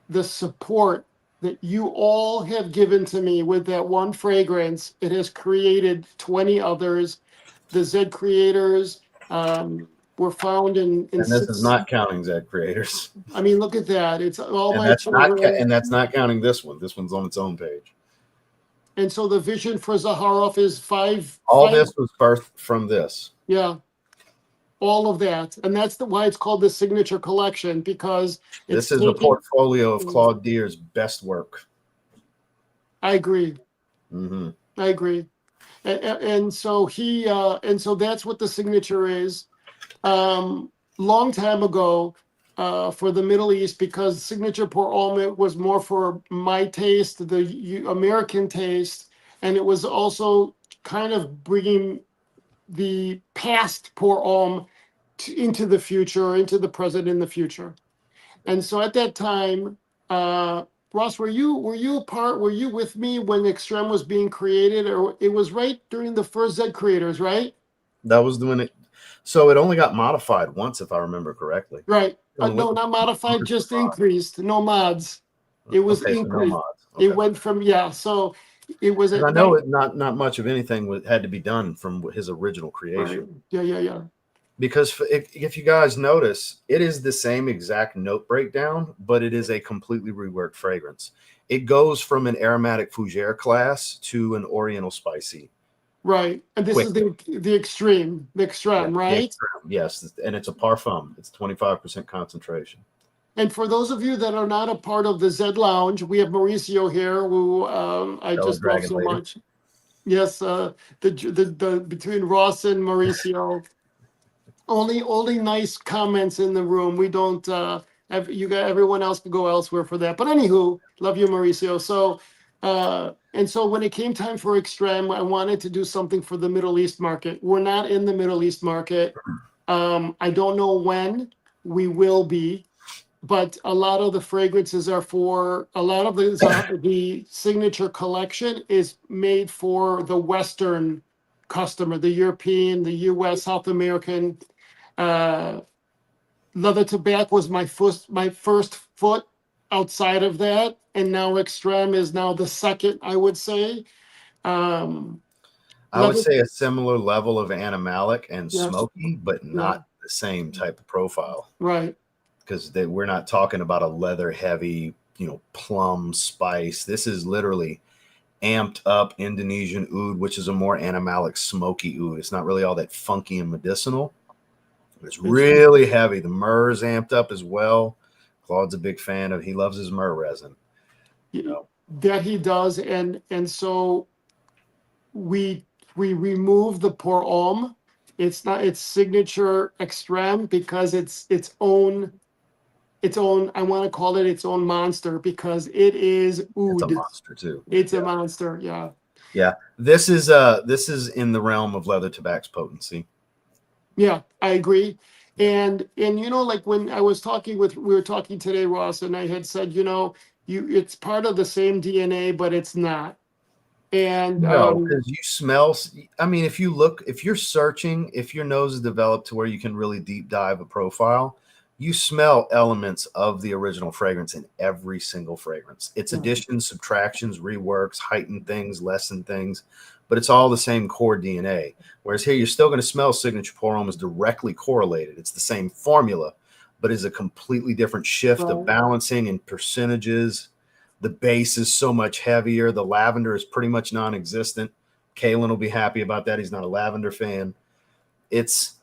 the support that you all have given to me with that one fragrance. It has created 20 others. The Z creators were found in and this is not counting Z creators. I mean, look at that. It's all and my that's children. and that's not counting this one. This one's on its own page. And so the vision for Zaharoff is five. This was birthed from this. Yeah. All of that. And that's why it's called the signature collection, because this is a portfolio of Claude Deer's best work. I agree. Mm-hmm. I agree. And so so that's what the signature is. Long time ago, for the Middle East, because signature pour homme was more for my taste, the American taste, and it was also kind of bringing the past pour homme into the future, into the present, in the future. And so at that time, Ross, were you with me when Extreme was being created, or it was right during the first Z creators, right? That was doing it. So it only got modified once, if I remember correctly. Right. No, not modified, just increased. No mods. It was increased. So no mods. Okay. It went from, so it was. I know not much of anything had to be done from his original creation. Right. Yeah. Because if you guys notice, it is the same exact note breakdown, but it is a completely reworked fragrance. It goes from an aromatic fougere class to an oriental spicy. Right. And this is the extreme, right? The extreme, yes. And it's a parfum. It's 25% concentration. And for those of you that are not a part of the Z Lounge, we have Mauricio here, who I Fellow just love Dragon so Lady. much. Yes, the between Ross and Mauricio, only nice comments in the room. We don't have you got everyone else can go elsewhere for that. But anywho, love you, Mauricio. So and so when it came time for Extreme, I wanted to do something for the Middle East market. We're not in the Middle East market. I don't know when we will be, but a lot of the fragrances are for a lot of the signature collection is made for the Western customer, the European, the US, South American. Leather Tobacco was my first foot outside of that, and now Extreme is now the second, I would say. I would Leather, say a similar level of animalic and yes, smoky, but yeah, not the same type of profile. right. Because we're not talking about a leather heavy, plum spice. This is literally amped up Indonesian oud, which is a more animalic, smoky oud. It's not really all that funky and medicinal. It's really heavy. The myrrh is amped up as well. Claude's a big fan of. He loves his myrrh resin. That he does, and so we remove the pour homme. It's not its signature Extreme because it's its own. I want to call it its own monster because it is It's a oud. monster too. It's a monster, yeah. Yeah. This is in the realm of leather tobacco's potency. Yeah, I agree. And like when I was talking we were talking today, Ross, and I had said, it's part of the same DNA, but it's not. And No, because you smell. I mean, if you're searching, if your nose is developed to where you can really deep dive a profile, you smell elements of the original fragrance in every single fragrance. It's additions, subtractions, reworks, heightened things, lessened things, but it's all the same core DNA. Whereas here, you're still going to smell signature pour homme is directly correlated. It's the same formula, but is a completely different shift of balancing and percentages. The base is so much heavier. The lavender is pretty much non-existent. Kalen will be happy about that. He's not a lavender fan. It's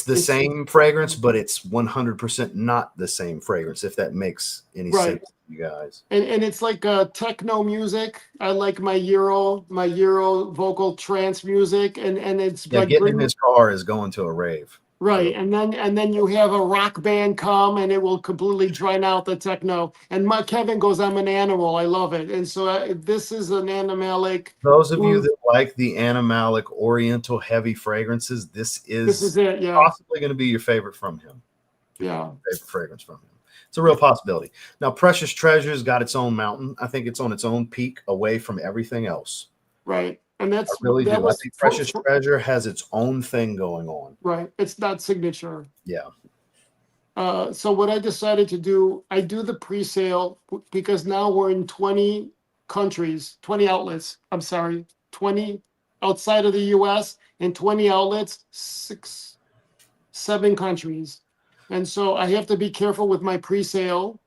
the same fragrance, but it's 100% not the same fragrance, if that makes any sense to you guys. And it's like techno music. I like my Euro vocal trance music, and it's like getting in his car is going to a rave. Right, and then you have a rock band come, and it will completely drown out the techno. And Kevin goes, "I'm an animal. I love it." And so this is an animalic. Those of you that like the animalic Oriental heavy fragrances, this is it. Yeah, possibly going to be your favorite from him. Yeah, favorite fragrance from him. It's a real possibility. Now, Precious Treasure's got its own mountain. I think it's on its own peak, away from everything else. Right, and I think Precious Treasure has its own thing going on. Right, it's not signature. Yeah. So what I decided to do, I do the pre-sale because now we're in 20 countries, 20 outlets. I'm sorry, 20 outside of the US and 20 outlets, 7 countries. And so I have to be careful with my pre-sale.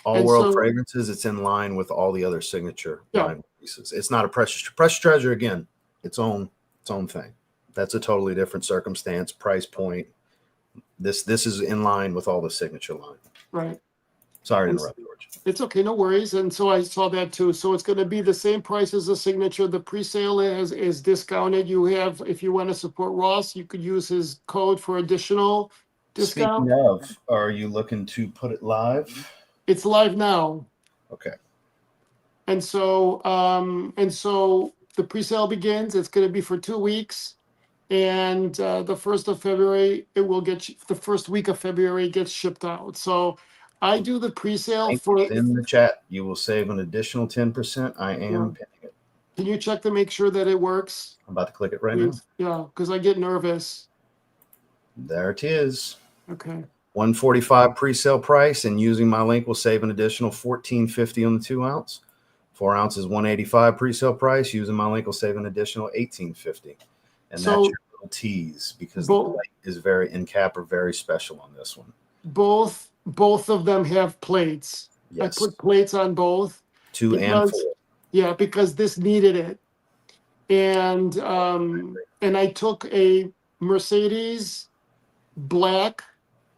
All world fragrances, it's in line with all the other signature line pieces. It's not a Precious Treasure, again, its own thing. That's a totally different circumstance, price point. This is in line with all the signature line. Right. Sorry to interrupt, George. It's okay, no worries. And so I saw that too. So it's going to be the same price as the signature. The pre-sale is discounted. You have, if you want to support Ross, you could use his code for additional discount. Speaking of, are you looking to put it live? It's live now. Okay. And so the pre-sale begins. It's going to be for 2 weeks. And the 1st of February, the first week of February gets shipped out. So I do the pre-sale for in the chat. You will save an additional 10%. I am pinning it. Can you check to make sure that it works? I'm about to click it right now. Yeah, because I get nervous. There it is. Okay. $145 pre-sale price, and using my link will save an additional $14.50 on the 2 ounce. 4 ounces, $185 pre-sale price. Using my link will save an additional $18.50. And that's your little tease, because the light is very very special on this one. Both of them have plates. Yes. I put plates on both. 2 and 4. Yeah, because this needed it. And I took a Mercedes black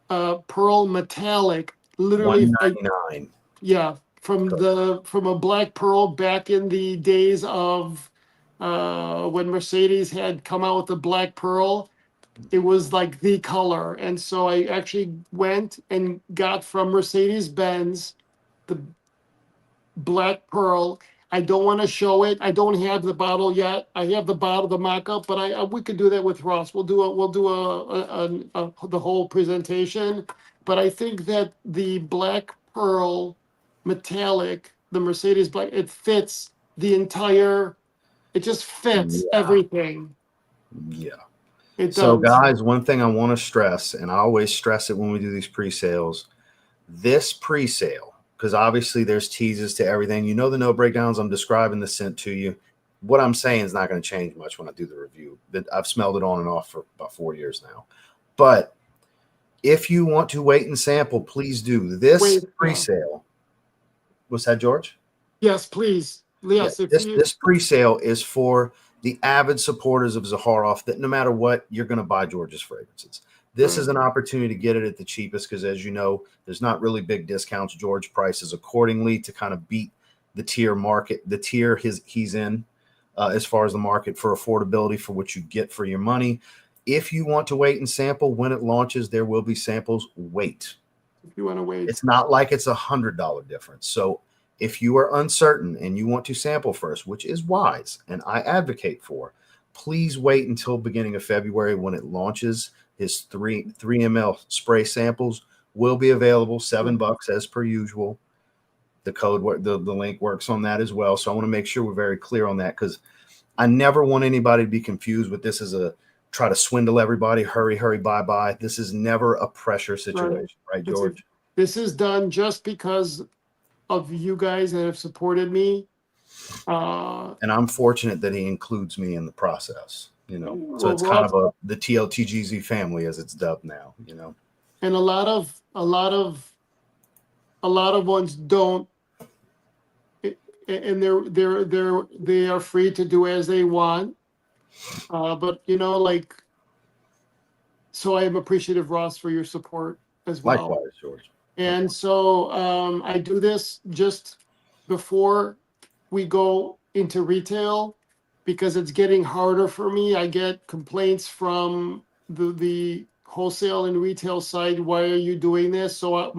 pearl metallic literally, $199. yeah, from a black pearl back in the days of when Mercedes had come out with the black pearl. It was like the color, and so I actually went and got from Mercedes Benz the black pearl. I don't want to show it. I don't have the bottle yet. I have the bottle, the mock-up, but we could do that with Ross. The whole presentation. But I think that the black pearl metallic, the Mercedes black, it fits the entire. It just fits Yeah. everything. Yeah. It So, does. guys, one thing I want to stress, and I always stress it when we do these pre-sales, this pre-sale, because obviously there's teases to everything. You know the no breakdowns. I'm describing the scent to you. What I'm saying is not going to change much when I do the review. I've smelled it on and off for about 4 years now. But if you want to wait and sample, please do. This pre-sale. What's that, George? Yes, please. Yes, yeah, this pre-sale is for the avid supporters of Zaharoff that no matter what, you're going to buy George's fragrances. This is an opportunity to get it at the cheapest because, as you know, there's not really big discounts. George prices accordingly to kind of beat the tier market, the tier he's in as far as the market for affordability for what you get for your money. If you want to wait and sample when it launches, there will be samples. Wait. If you want to wait. It's not like it's $100 difference. So if you are uncertain and you want to sample first, which is wise and I advocate for, please wait until beginning of February when it launches. His 3 ml spray samples will be available, $7 as per usual. The code, the link works on that as well. So I want to make sure we're very clear on that because I never want anybody to be confused with this as a try to swindle everybody, hurry, bye. This is never a pressure situation, right, George? This is done just because of you guys that have supported me. And I'm fortunate that he includes me in the process, you know. So it's kind of the TLTGZ family as it's dubbed now, you know. And a lot of ones don't, and they are free to do as they want. But you know, like, so I am appreciative, Ross, for your support as well. Likewise, George. And so I do this just before we go into retail because it's getting harder for me. I get complaints from the wholesale and retail side. Why are you doing this? So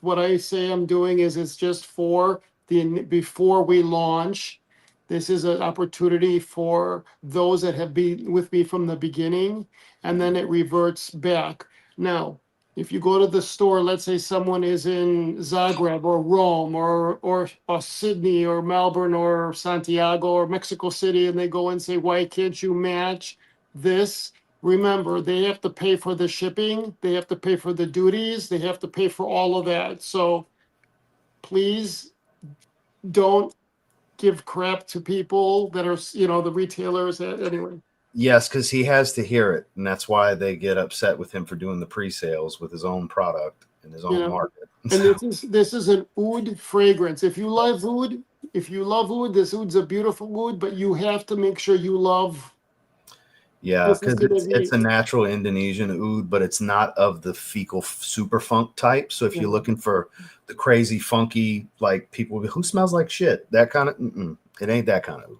what I say I'm doing is it's just for before we launch. This is an opportunity for those that have been with me from the beginning, and then it reverts back. Now, if you go to the store, let's say someone is in Zagreb or Rome or Sydney or Melbourne or Santiago or Mexico City, and they go and say, why can't you match this? Remember, they have to pay for the shipping, they have to pay for the duties, they have to pay for all of that. So please don't give crap to people that are, the retailers anyway. Yes, because he has to hear it, and that's why they get upset with him for doing the pre-sales with his own product and his own market. And this is an oud fragrance. If you love oud, this oud's a beautiful oud, but you have to make sure you love. Yeah, because it's a natural Indonesian oud, but it's not of the fecal super funk type. So if you're looking for the crazy funky, like people who smells like shit, that kind of, it ain't that kind of oud.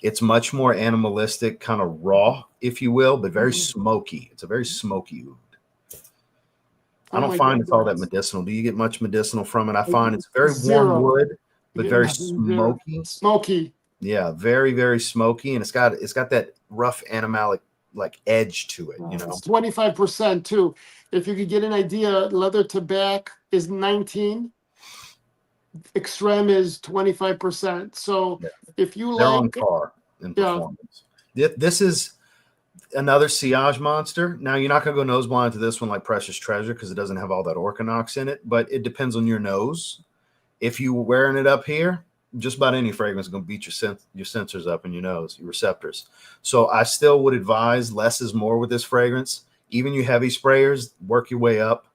It's much more animalistic, kind of raw, if you will, but very smoky. It's a very smoky oud. I don't find it's all that medicinal. Do you get much medicinal from it? I find it's very warm wood, but very smoky. Smoky. Yeah, very, very smoky, and it's got that rough animalic like edge to it. You know, it's 25% too. If you could get an idea, leather tobacco is 19. Extreme is 25%. So if you they're on par in performance. This is another sillage monster. Now you're not going to go nose blind to this one like Precious Treasure because it doesn't have all that Orchinox in it, but it depends on your nose. If you were wearing it up here, just about any fragrance is going to beat your sensors up in your nose, your receptors. So I still would advise less is more with this fragrance. Even you heavy sprayers, work your way up.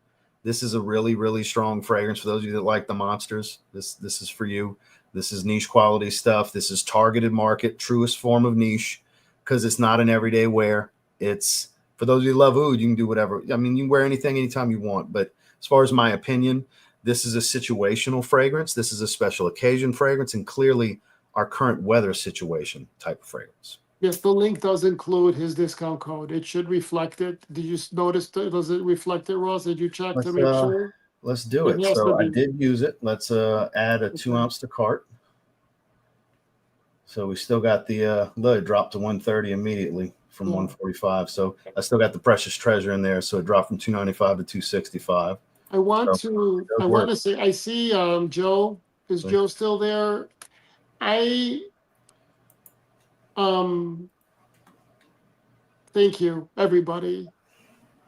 This is a really, really strong fragrance for those of you that like the monsters. This is for you. This is niche quality stuff. This is targeted market, truest form of niche, because it's not an everyday wear. It's for those of you who love oud, you can do whatever. I mean, you can wear anything anytime you want, but as far as my opinion, this is a situational fragrance. This is a special occasion fragrance, and clearly our current weather situation type of fragrance. Yes, the link does include his discount code. It should reflect it. Did you notice, does it reflect it, Ross? Did you check to make sure? Let's do It it. has So to I be. did use it. Let's add a 2 ounce to cart. So we still got the load dropped to 130 immediately from 145. So I still got the precious treasure in there. So it dropped from 295 to 265. I want to say, I see Joe. Is Joe still there? Thank you, everybody.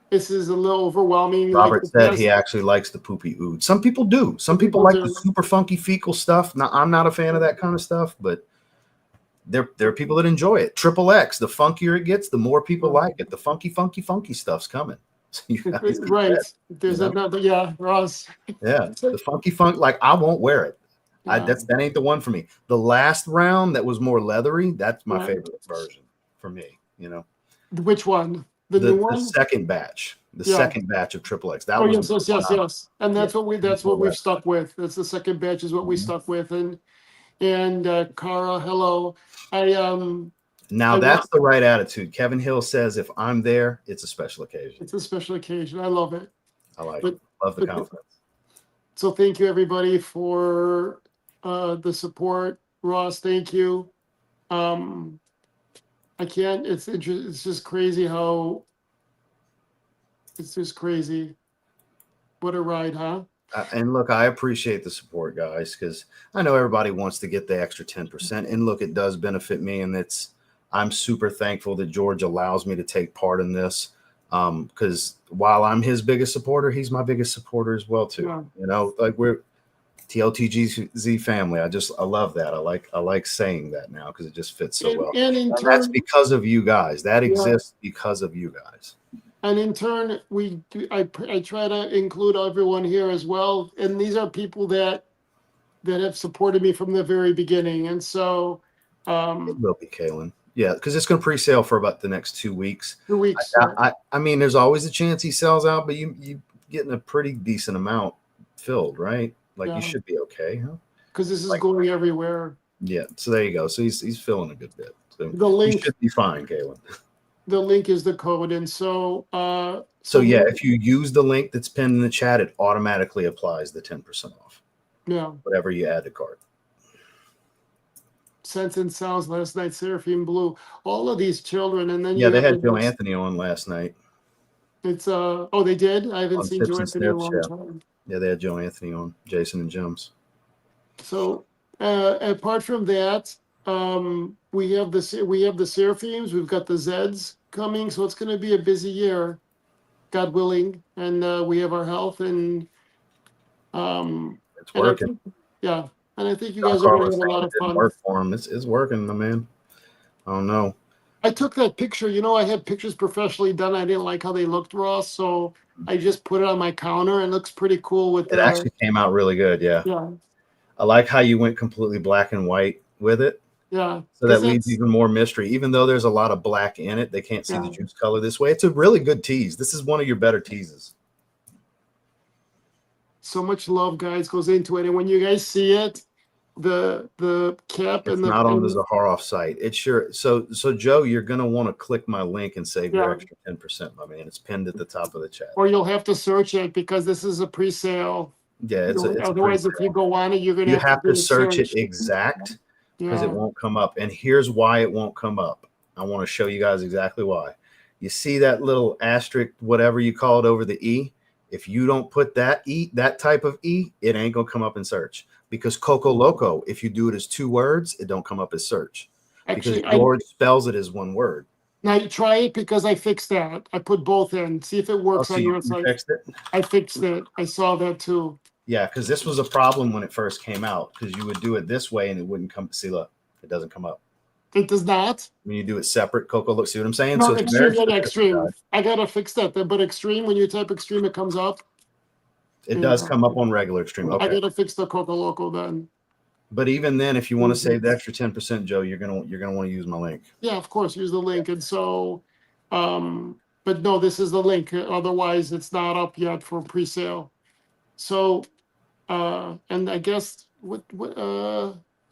This is a little overwhelming. Robert said he actually likes the poopy oud. Some people do. Some people like the super funky fecal stuff. Now, I'm not a fan of that kind of stuff, but there are people that enjoy it. Triple X, the funkier it gets, the more people like it. The funky stuff's coming. So right. There's another, Ross. Yeah, the funky funk, like I won't wear it. That ain't the one for me. The last round that was more leathery, that's my favorite version for me, you know. Which one? The new one? The second batch. The second batch of Triple X. That was yes. And that's what we've stuck with. That's the second batch is what we stuck with. And Cara, hello. Now that's the right attitude. Kevin Hill says if I'm there, it's a special occasion. It's a special occasion. I love it. I like it. Love the confidence. So thank you everybody for the support. Ross, thank you. I can't, it's just crazy how it's just crazy. What a ride, huh? And look, I appreciate the support, guys, because I know everybody wants to get the extra 10%. And look, it does benefit me, and I'm super thankful that George allows me to take part in this. Because while I'm his biggest supporter, he's my biggest supporter as well too. Yeah. You know, like we're TLTG family. I love that. I like saying that now because it just fits so well. And that's because of you guys. That exists because of you guys. And in turn, I try to include everyone here as well. And these are people that have supported me from the very beginning. And so it will be Kalen. Yeah, because it's going to pre-sale for about the next 2 weeks. 2 weeks. I mean, there's always a chance he sells out, but you getting a pretty decent amount filled, right? Like you should be okay, huh? Because this is going everywhere. Yeah, so there you go. So he's filling a good bit. So the link you should be fine, Kalen. The link is the code, and so yeah, if you use the link that's pinned in the chat, it automatically applies the 10% off. Yeah, whatever you add to cart. Sense and Sounds last night, Seraphim Blue, all of these children, and then they had Joe Anthony on last night. It's oh, they did. I haven't seen Joe Anthony in a long time. Yeah, they had Joe Anthony on, Jason and Gems. So apart from that, we have the Seraphims, we've got the Zeds coming, so it's going to be a busy year, God willing, and we have our health and it's working. And I think you guys are going to have a lot of fun. Work for him. It's working, my man. I don't know. I took that picture. You know, I had pictures professionally done. I didn't like how they looked, Ross, so I just put it on my counter. It looks pretty cool. It actually came out really good. Yeah. I like how you went completely black and white with it. Yeah. So that leaves even more mystery. Even though there's a lot of black in it, they can't see the juice color this way. It's a really good tease. This is one of your better teases. So much love, guys, goes into it. And when you guys see it, the cap it's and not on the Zaharoff site. It's sure. So Joe, you're going to want to click my link and save your extra 10%, my man. It's pinned at the top of the chat. Or you'll have to search it because this is a pre-sale. Yeah, it's otherwise, if you go on it, you're going to have to search it exact because it won't come up. And here's why it won't come up. I want to show you guys exactly why. You see that little asterisk, whatever you call it, over the E? If you don't put that type of E, it ain't going to come up in search. Because Coco Loco, if you do it as 2 words, it don't come up as search. Actually, because George spells it as 1 word. Now you try it because I fixed that. I put both in. See if it works on your side. Fixed it? I fixed it. I saw that too. Yeah, because this was a problem when it first came out. Because you would do it this way and it wouldn't come. See, look, it doesn't come up. It does not. When you do it separate, Coco, look, see what I'm saying? No, so extreme. I gotta fix that. But extreme, when you type extreme, it comes up. It does come up on regular extreme. Okay. I gotta fix the Coco Loco then. But even then, if you want to save the extra 10%, Joe, you're gonna want to use my link. Yeah, of course, use the link. And so, but no, this is the link. Otherwise, it's not up yet for pre-sale. So, and I guess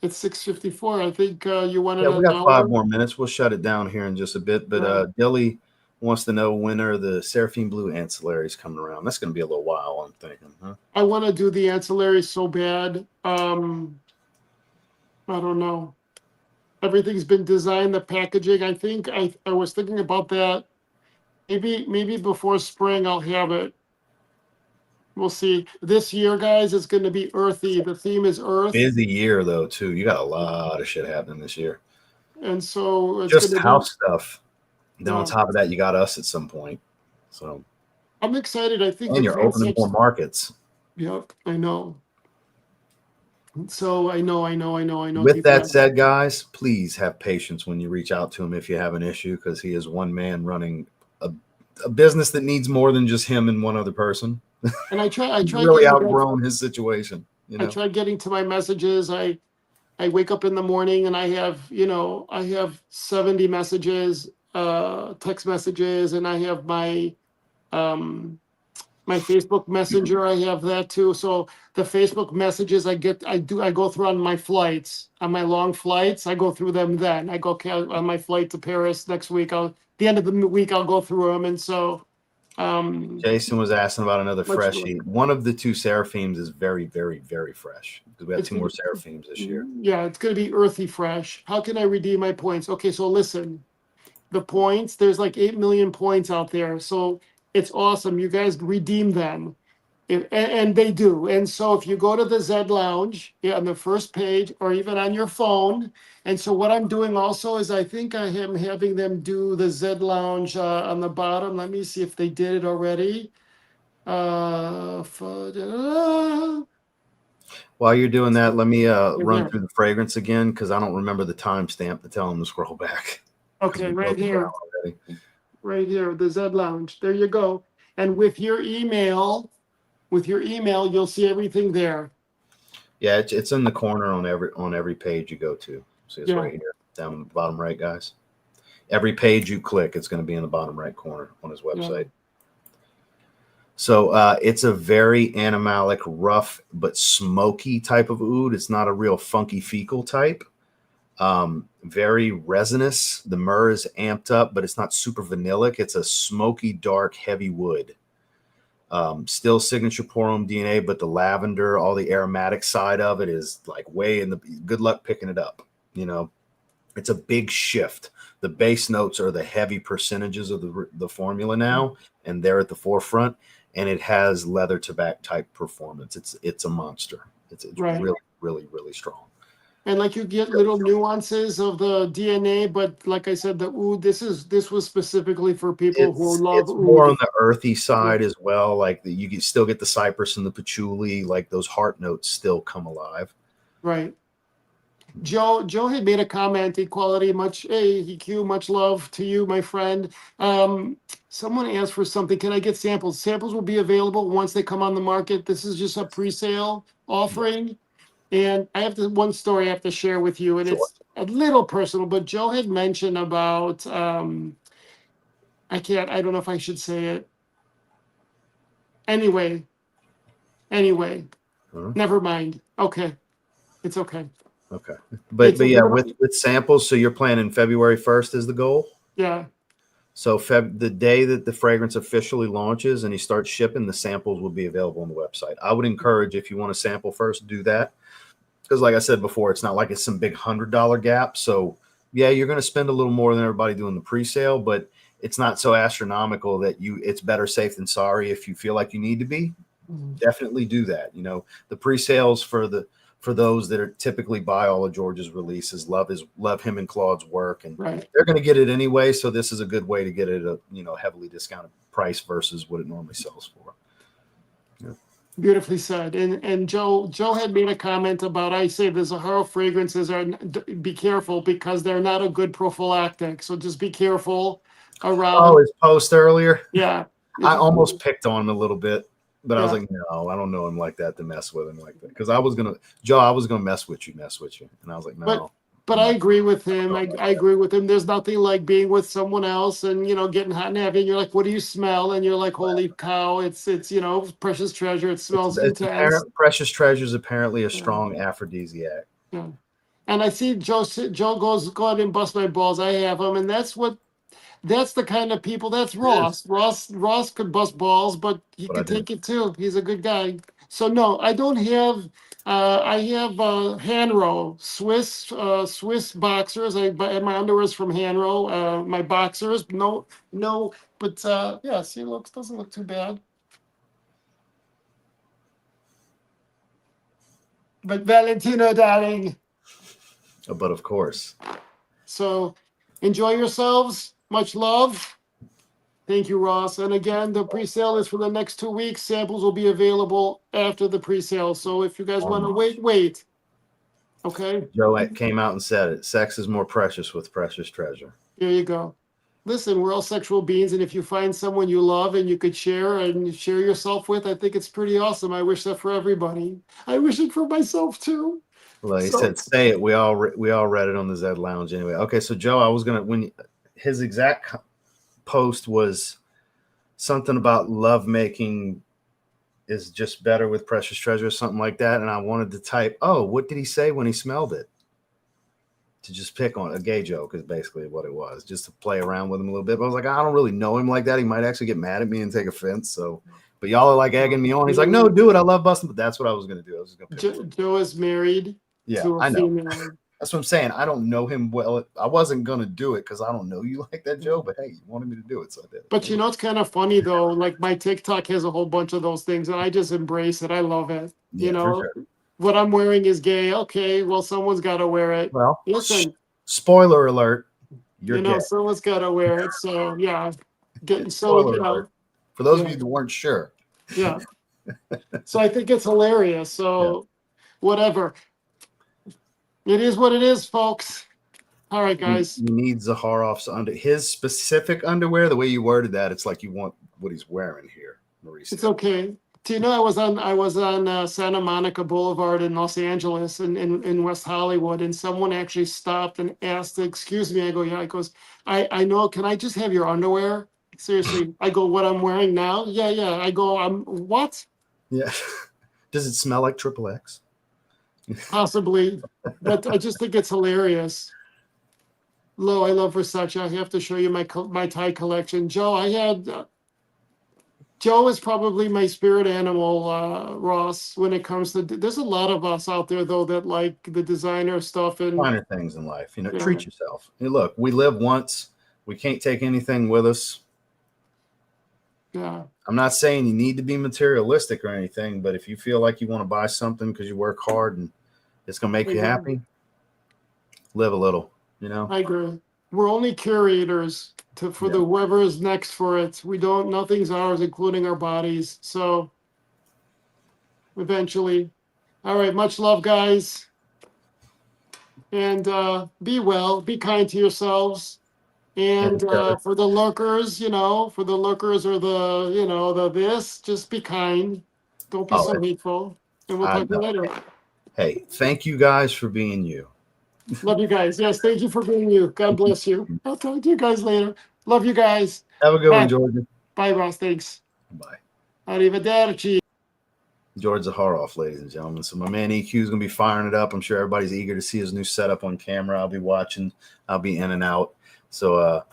it's 6:54. I think you wanted Yeah, we an got 5 hour. more minutes. We'll shut it down here in just a bit. But Yeah. Dilly wants to know when are the Seraphine Blue ancillaries coming around. That's going to be a little while, I'm thinking. Huh? I want to do the ancillary so bad. I don't know. Everything's been designed, the packaging. I think I was thinking about that. Maybe before spring I'll have it. We'll see. This year, guys, it's going to be earthy. The theme is Earth, Busy year, though, too. You got a lot of shit happening this year. and so it's Just going to house be. stuff. Then on Yeah. top of that, you got us at some point. So, I'm excited. I think and the you're opening concepts. more markets. Yep, I know. So I know. With that DPI. said, guys, please have patience when you reach out to him if you have an issue, because he is one man running a business that needs more than just him and one other person. And I try He's really getting back. outgrown his situation. I tried getting to my messages. I wake up in the morning and I have 70 messages, text messages, and I have my my Facebook Messenger. I have that too. So the Facebook messages I go through on my flights, on my long flights. I go through them. Then I go on my flight to Paris next week. The end of the week I'll go through them. And so Jason was asking about another much fresh more. heat. One of the 2 Seraphims is very, very, very fresh, because we have It's 2 more gonna, Seraphims this year. yeah, it's gonna be earthy fresh. How can I redeem my points? Okay, so listen, the points, there's like 8 million points out there. So it's awesome. You guys redeem them. And they do. And so if you go to the Z Lounge, yeah, on the first page or even on your phone. And so what I'm doing also is I think I am having them do the Z Lounge on the bottom. Let me see if they did it already. While you're doing that, let me run Here. through the fragrance again, because I don't remember the timestamp to tell him to scroll back. Okay, right here. Right here, the Z Lounge. There you go. And with your email, you'll see everything there. Yeah, it's in the corner on every page you go to. See, it's Yeah. right here, down the bottom right, guys. Every page you click, it's going to be in the bottom right corner on his website. Yeah. So it's a very animalic, rough but smoky type of oud. It's not a real funky fecal type. Very resinous. The myrrh is amped up, but it's not super vanillic. It's a smoky, dark, heavy wood. Still signature Porum DNA, but the lavender, all the aromatic side of it is like way in the. Good luck picking it up. It's a big shift. The base notes are the heavy percentages of the formula now, and they're at the forefront. And it has leather tobacco type performance. It's a monster. It's Right. really, really, really strong. And like you get little nuances of the DNA, but like I said, the oud, this was specifically for people who love It's more oud. on the earthy side as well. Like you still get the cypress and the patchouli. Like those heart notes still come alive. Right. Joe had made a comment, equality, much EQ, much love to you, my friend. Someone asked for something. Can I get samples? Samples will be available once they come on the market. This is just a pre-sale offering. And I have one story I have to share with you, and it's a little personal, but Joe had mentioned about I don't know if I should say it. Anyway, never mind. Okay. It's okay. Okay. But yeah, with samples, so you're planning February 1st is the goal? Yeah. So the day that the fragrance officially launches and he starts shipping, the samples will be available on the website. I would encourage, if you want to sample first, do that. Because like I said before, it's not like it's some big $100 gap. So yeah, you're going to spend a little more than everybody doing the pre-sale, but it's not so astronomical that it's better safe than sorry. If you feel like you need to be, definitely do that. The pre-sales for those that are typically buy all of George's releases, love him and Claude's work, and they're going to get it anyway. So this is a good way to get it at a heavily discounted price versus what it normally sells for. Yeah. Beautifully said. And Joe had made a comment about, I say the Zaharoff fragrances be careful because they're not a good prophylactic. So just be careful around. Oh, his post earlier. Yeah. I almost picked on him a little bit. But Yeah. I was like, no, I don't know him like that to mess with him like that. Because I was gonna mess with you. And I was like, no. But I agree with him. I agree with him. There's nothing like being with someone else and, you know, getting hot and heavy. And you're like, what do you smell? And you're like, holy cow, it's, you know, precious treasure. It smells It's intense. precious treasure is apparently a Yeah. strong aphrodisiac. Yeah. And I see Joe goes, go ahead and bust my balls. I have him. And that's the kind of people. That's Ross. Ross could bust balls, but he But I could do. take it too. He's a good guy. So no, I don't have. I have Hanro Swiss boxers. I buy my underwear is from Hanro. My boxers, no, but yeah. See, doesn't look too bad. But Valentino, darling. But of course. So enjoy yourselves. Much love. Thank you, Ross. And again, the pre-sale is for the next 2 weeks. Samples will be available after the pre-sale. So if you guys want to wait. Okay. Joe came out and said it. Sex is more precious with precious treasure. There you go. Listen, we're all sexual beings, and if you find someone you love and you could share yourself with, I think it's pretty awesome. I wish that for everybody. I wish it for myself too. Well, he said, "Say it." We all read it on the Zed Lounge anyway. Okay, so Joe, I was gonna his exact post was something about love making is just better with precious treasure or something like that, and I wanted to type, "Oh, what did he say when he smelled it?" To just pick on a gay joke is basically what it was, just to play around with him a little bit. But I was like, I don't really know him like that. He might actually get mad at me and take offense. So, but y'all are like egging me on. He's like, no, do it. I love busting. But that's what I was going to do. I was just going to Joe is married to a female. That's what I'm saying. I don't know him well. I wasn't going to do it because I don't know you like that, Joe. But hey, you wanted me to do it, so I did. But you know, it's kind of funny though. Like my TikTok has a whole bunch of those things, and I just embrace it. I love it. Yeah, you know, what I'm wearing is gay. Okay, well, someone's got to wear it. Well, listen. Spoiler alert. You're gay. Someone's got to wear it. So yeah, Spoiler alert. For those of you that weren't sure. Yeah. So I think it's hilarious. So whatever. It is what it is, folks. All right, guys. You need Zaharoff's his specific underwear. The way you worded that, it's like you want what he's wearing here, Maurice. It's okay. Do you know I was on Santa Monica Boulevard in Los Angeles in West Hollywood, and someone actually stopped and asked, "Excuse me." I go, "Yeah." He goes, "I know. Can I just have your underwear?" Seriously. I go, "What I'm wearing now?" Yeah. I go, what?" Yeah. Does it smell like XXX? Possibly, but I just think it's hilarious. Lo, I love Versace. I have to show you my tie collection. Joe, Joe is probably my spirit animal, Ross, when it comes to, there's a lot of us out there though that like the designer stuff and finer things in life. Treat yourself. Hey, look, we live once. We can't take anything with us. Yeah. I'm not saying you need to be materialistic or anything, but if you feel like you want to buy something because you work hard and it's going to make you happy, live a little, I agree. We're only curators for the whoever is next for it. Nothing's ours, including our bodies. So eventually. All right. Much love, guys. And be well, be kind to yourselves. And for the lurkers, for the lurkers or the this, just be kind. Don't be so hateful. And we'll talk to you later. Hey, thank you guys for being you. Love you guys. Yes, thank you for being you. God bless you. I'll talk to you guys later. Love you guys. Have a good one, Georgia. Bye, Ross. Thanks. Bye. Arrivederci. George Zaharoff, ladies and gentlemen. So my man EQ is going to be firing it up. I'm sure everybody's eager to see his new setup on camera. I'll be watching. I'll be in and out. So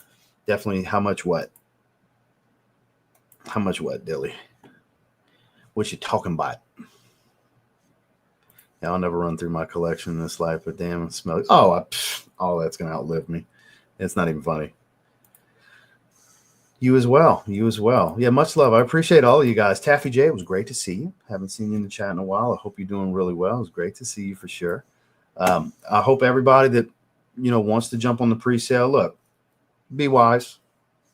definitely how much what, Dilly? What you talking about? Yeah, I'll never run through my collection in this life, but damn, it smells. All that's going to outlive me. It's not even funny. You as well. Yeah, much love. I appreciate all of you guys. Taffy J, it was great to see you. Haven't seen you in the chat in a while. I hope you're doing really well. It was great to see you for sure. I hope everybody that wants to jump on the pre-sale, look, be wise.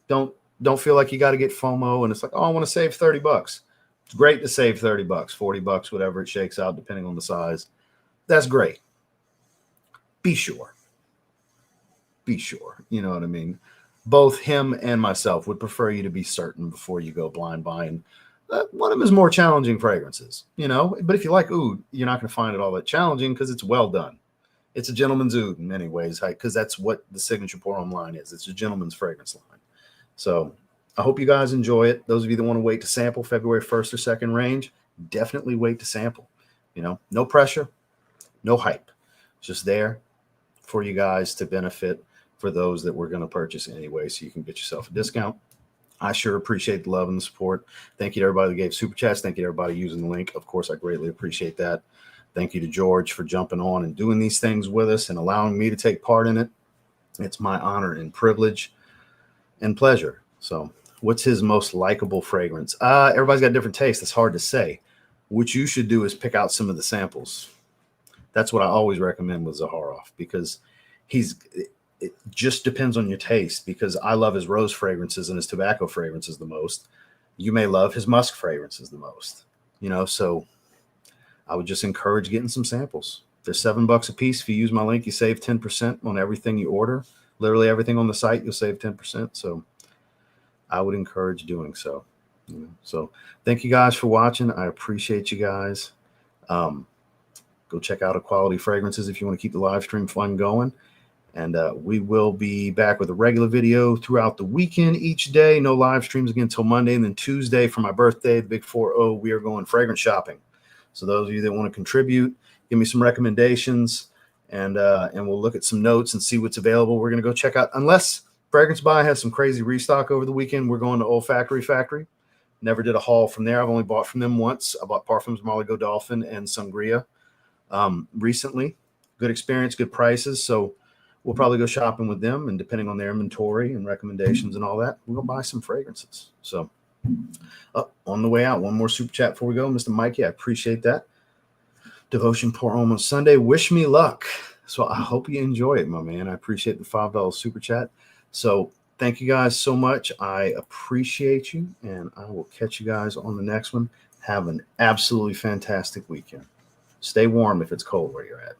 Don't feel like you got to get FOMO and it's like, I want to save $30. It's great to save $30, $40, whatever it shakes out, depending on the size. That's great. Be sure. You know what I mean? Both him and myself would prefer you to be certain before you go blind buying one of his more challenging fragrances, But if you like oud, you're not going to find it all that challenging because it's well done. It's a gentleman's oud in many ways, because that's what the Signature Pour Homme line is. It's a gentleman's fragrance line. So I hope you guys enjoy it. Those of you that want to wait to sample February 1st or 2nd range, definitely wait to sample. You know, no pressure, no hype. Just there for you guys to benefit for those that were going to purchase anyway, so you can get yourself a discount. I sure appreciate the love and the support. Thank you to everybody that gave super chats. Thank you to everybody using the link. Of course, I greatly appreciate that. Thank you to George for jumping on and doing these things with us and allowing me to take part in it. It's my honor and privilege and pleasure. So what's his most likable fragrance? Everybody's got different tastes. It's hard to say. What you should do is pick out some of the samples. That's what I always recommend with Zaharoff, because it just depends on your taste, because I love his rose fragrances and his tobacco fragrances the most. You may love his musk fragrances the most, you know, so I would just encourage getting some samples. They're $7 a piece. If you use my link, you save 10% on everything you order. Literally everything on the site, you'll save 10%. So I would encourage doing so. You know, so thank you guys for watching. I appreciate you guys. Go check out Equality Fragrances if you want to keep the live stream fun going. And we will be back with a regular video throughout the weekend each day. No live streams again until Monday. And then Tuesday for my birthday, the big 4-0, we are going fragrance shopping. So those of you that want to contribute, give me some recommendations, and we'll look at some notes and see what's available. We're going to go check out, unless Fragrance Buy has some crazy restock over the weekend, we're going to Olfactory Factory. Never did a haul from there. I've only bought from them once. I bought Parfums Marley Godolphin and Sangria recently. Good experience, good prices. So we'll probably go shopping with them, and depending on their inventory and recommendations and all that, we'll go buy some fragrances. So on the way out, one more super chat before we go. Mr. Mikey, I appreciate that. Devotion Pour Homme on Sunday. Wish me luck. So I hope you enjoy it, my man. I appreciate the $5 super chat. So thank you guys so much. I appreciate you, and I will catch you guys on the next one. Have an absolutely fantastic weekend. Stay warm if it's cold where you're at.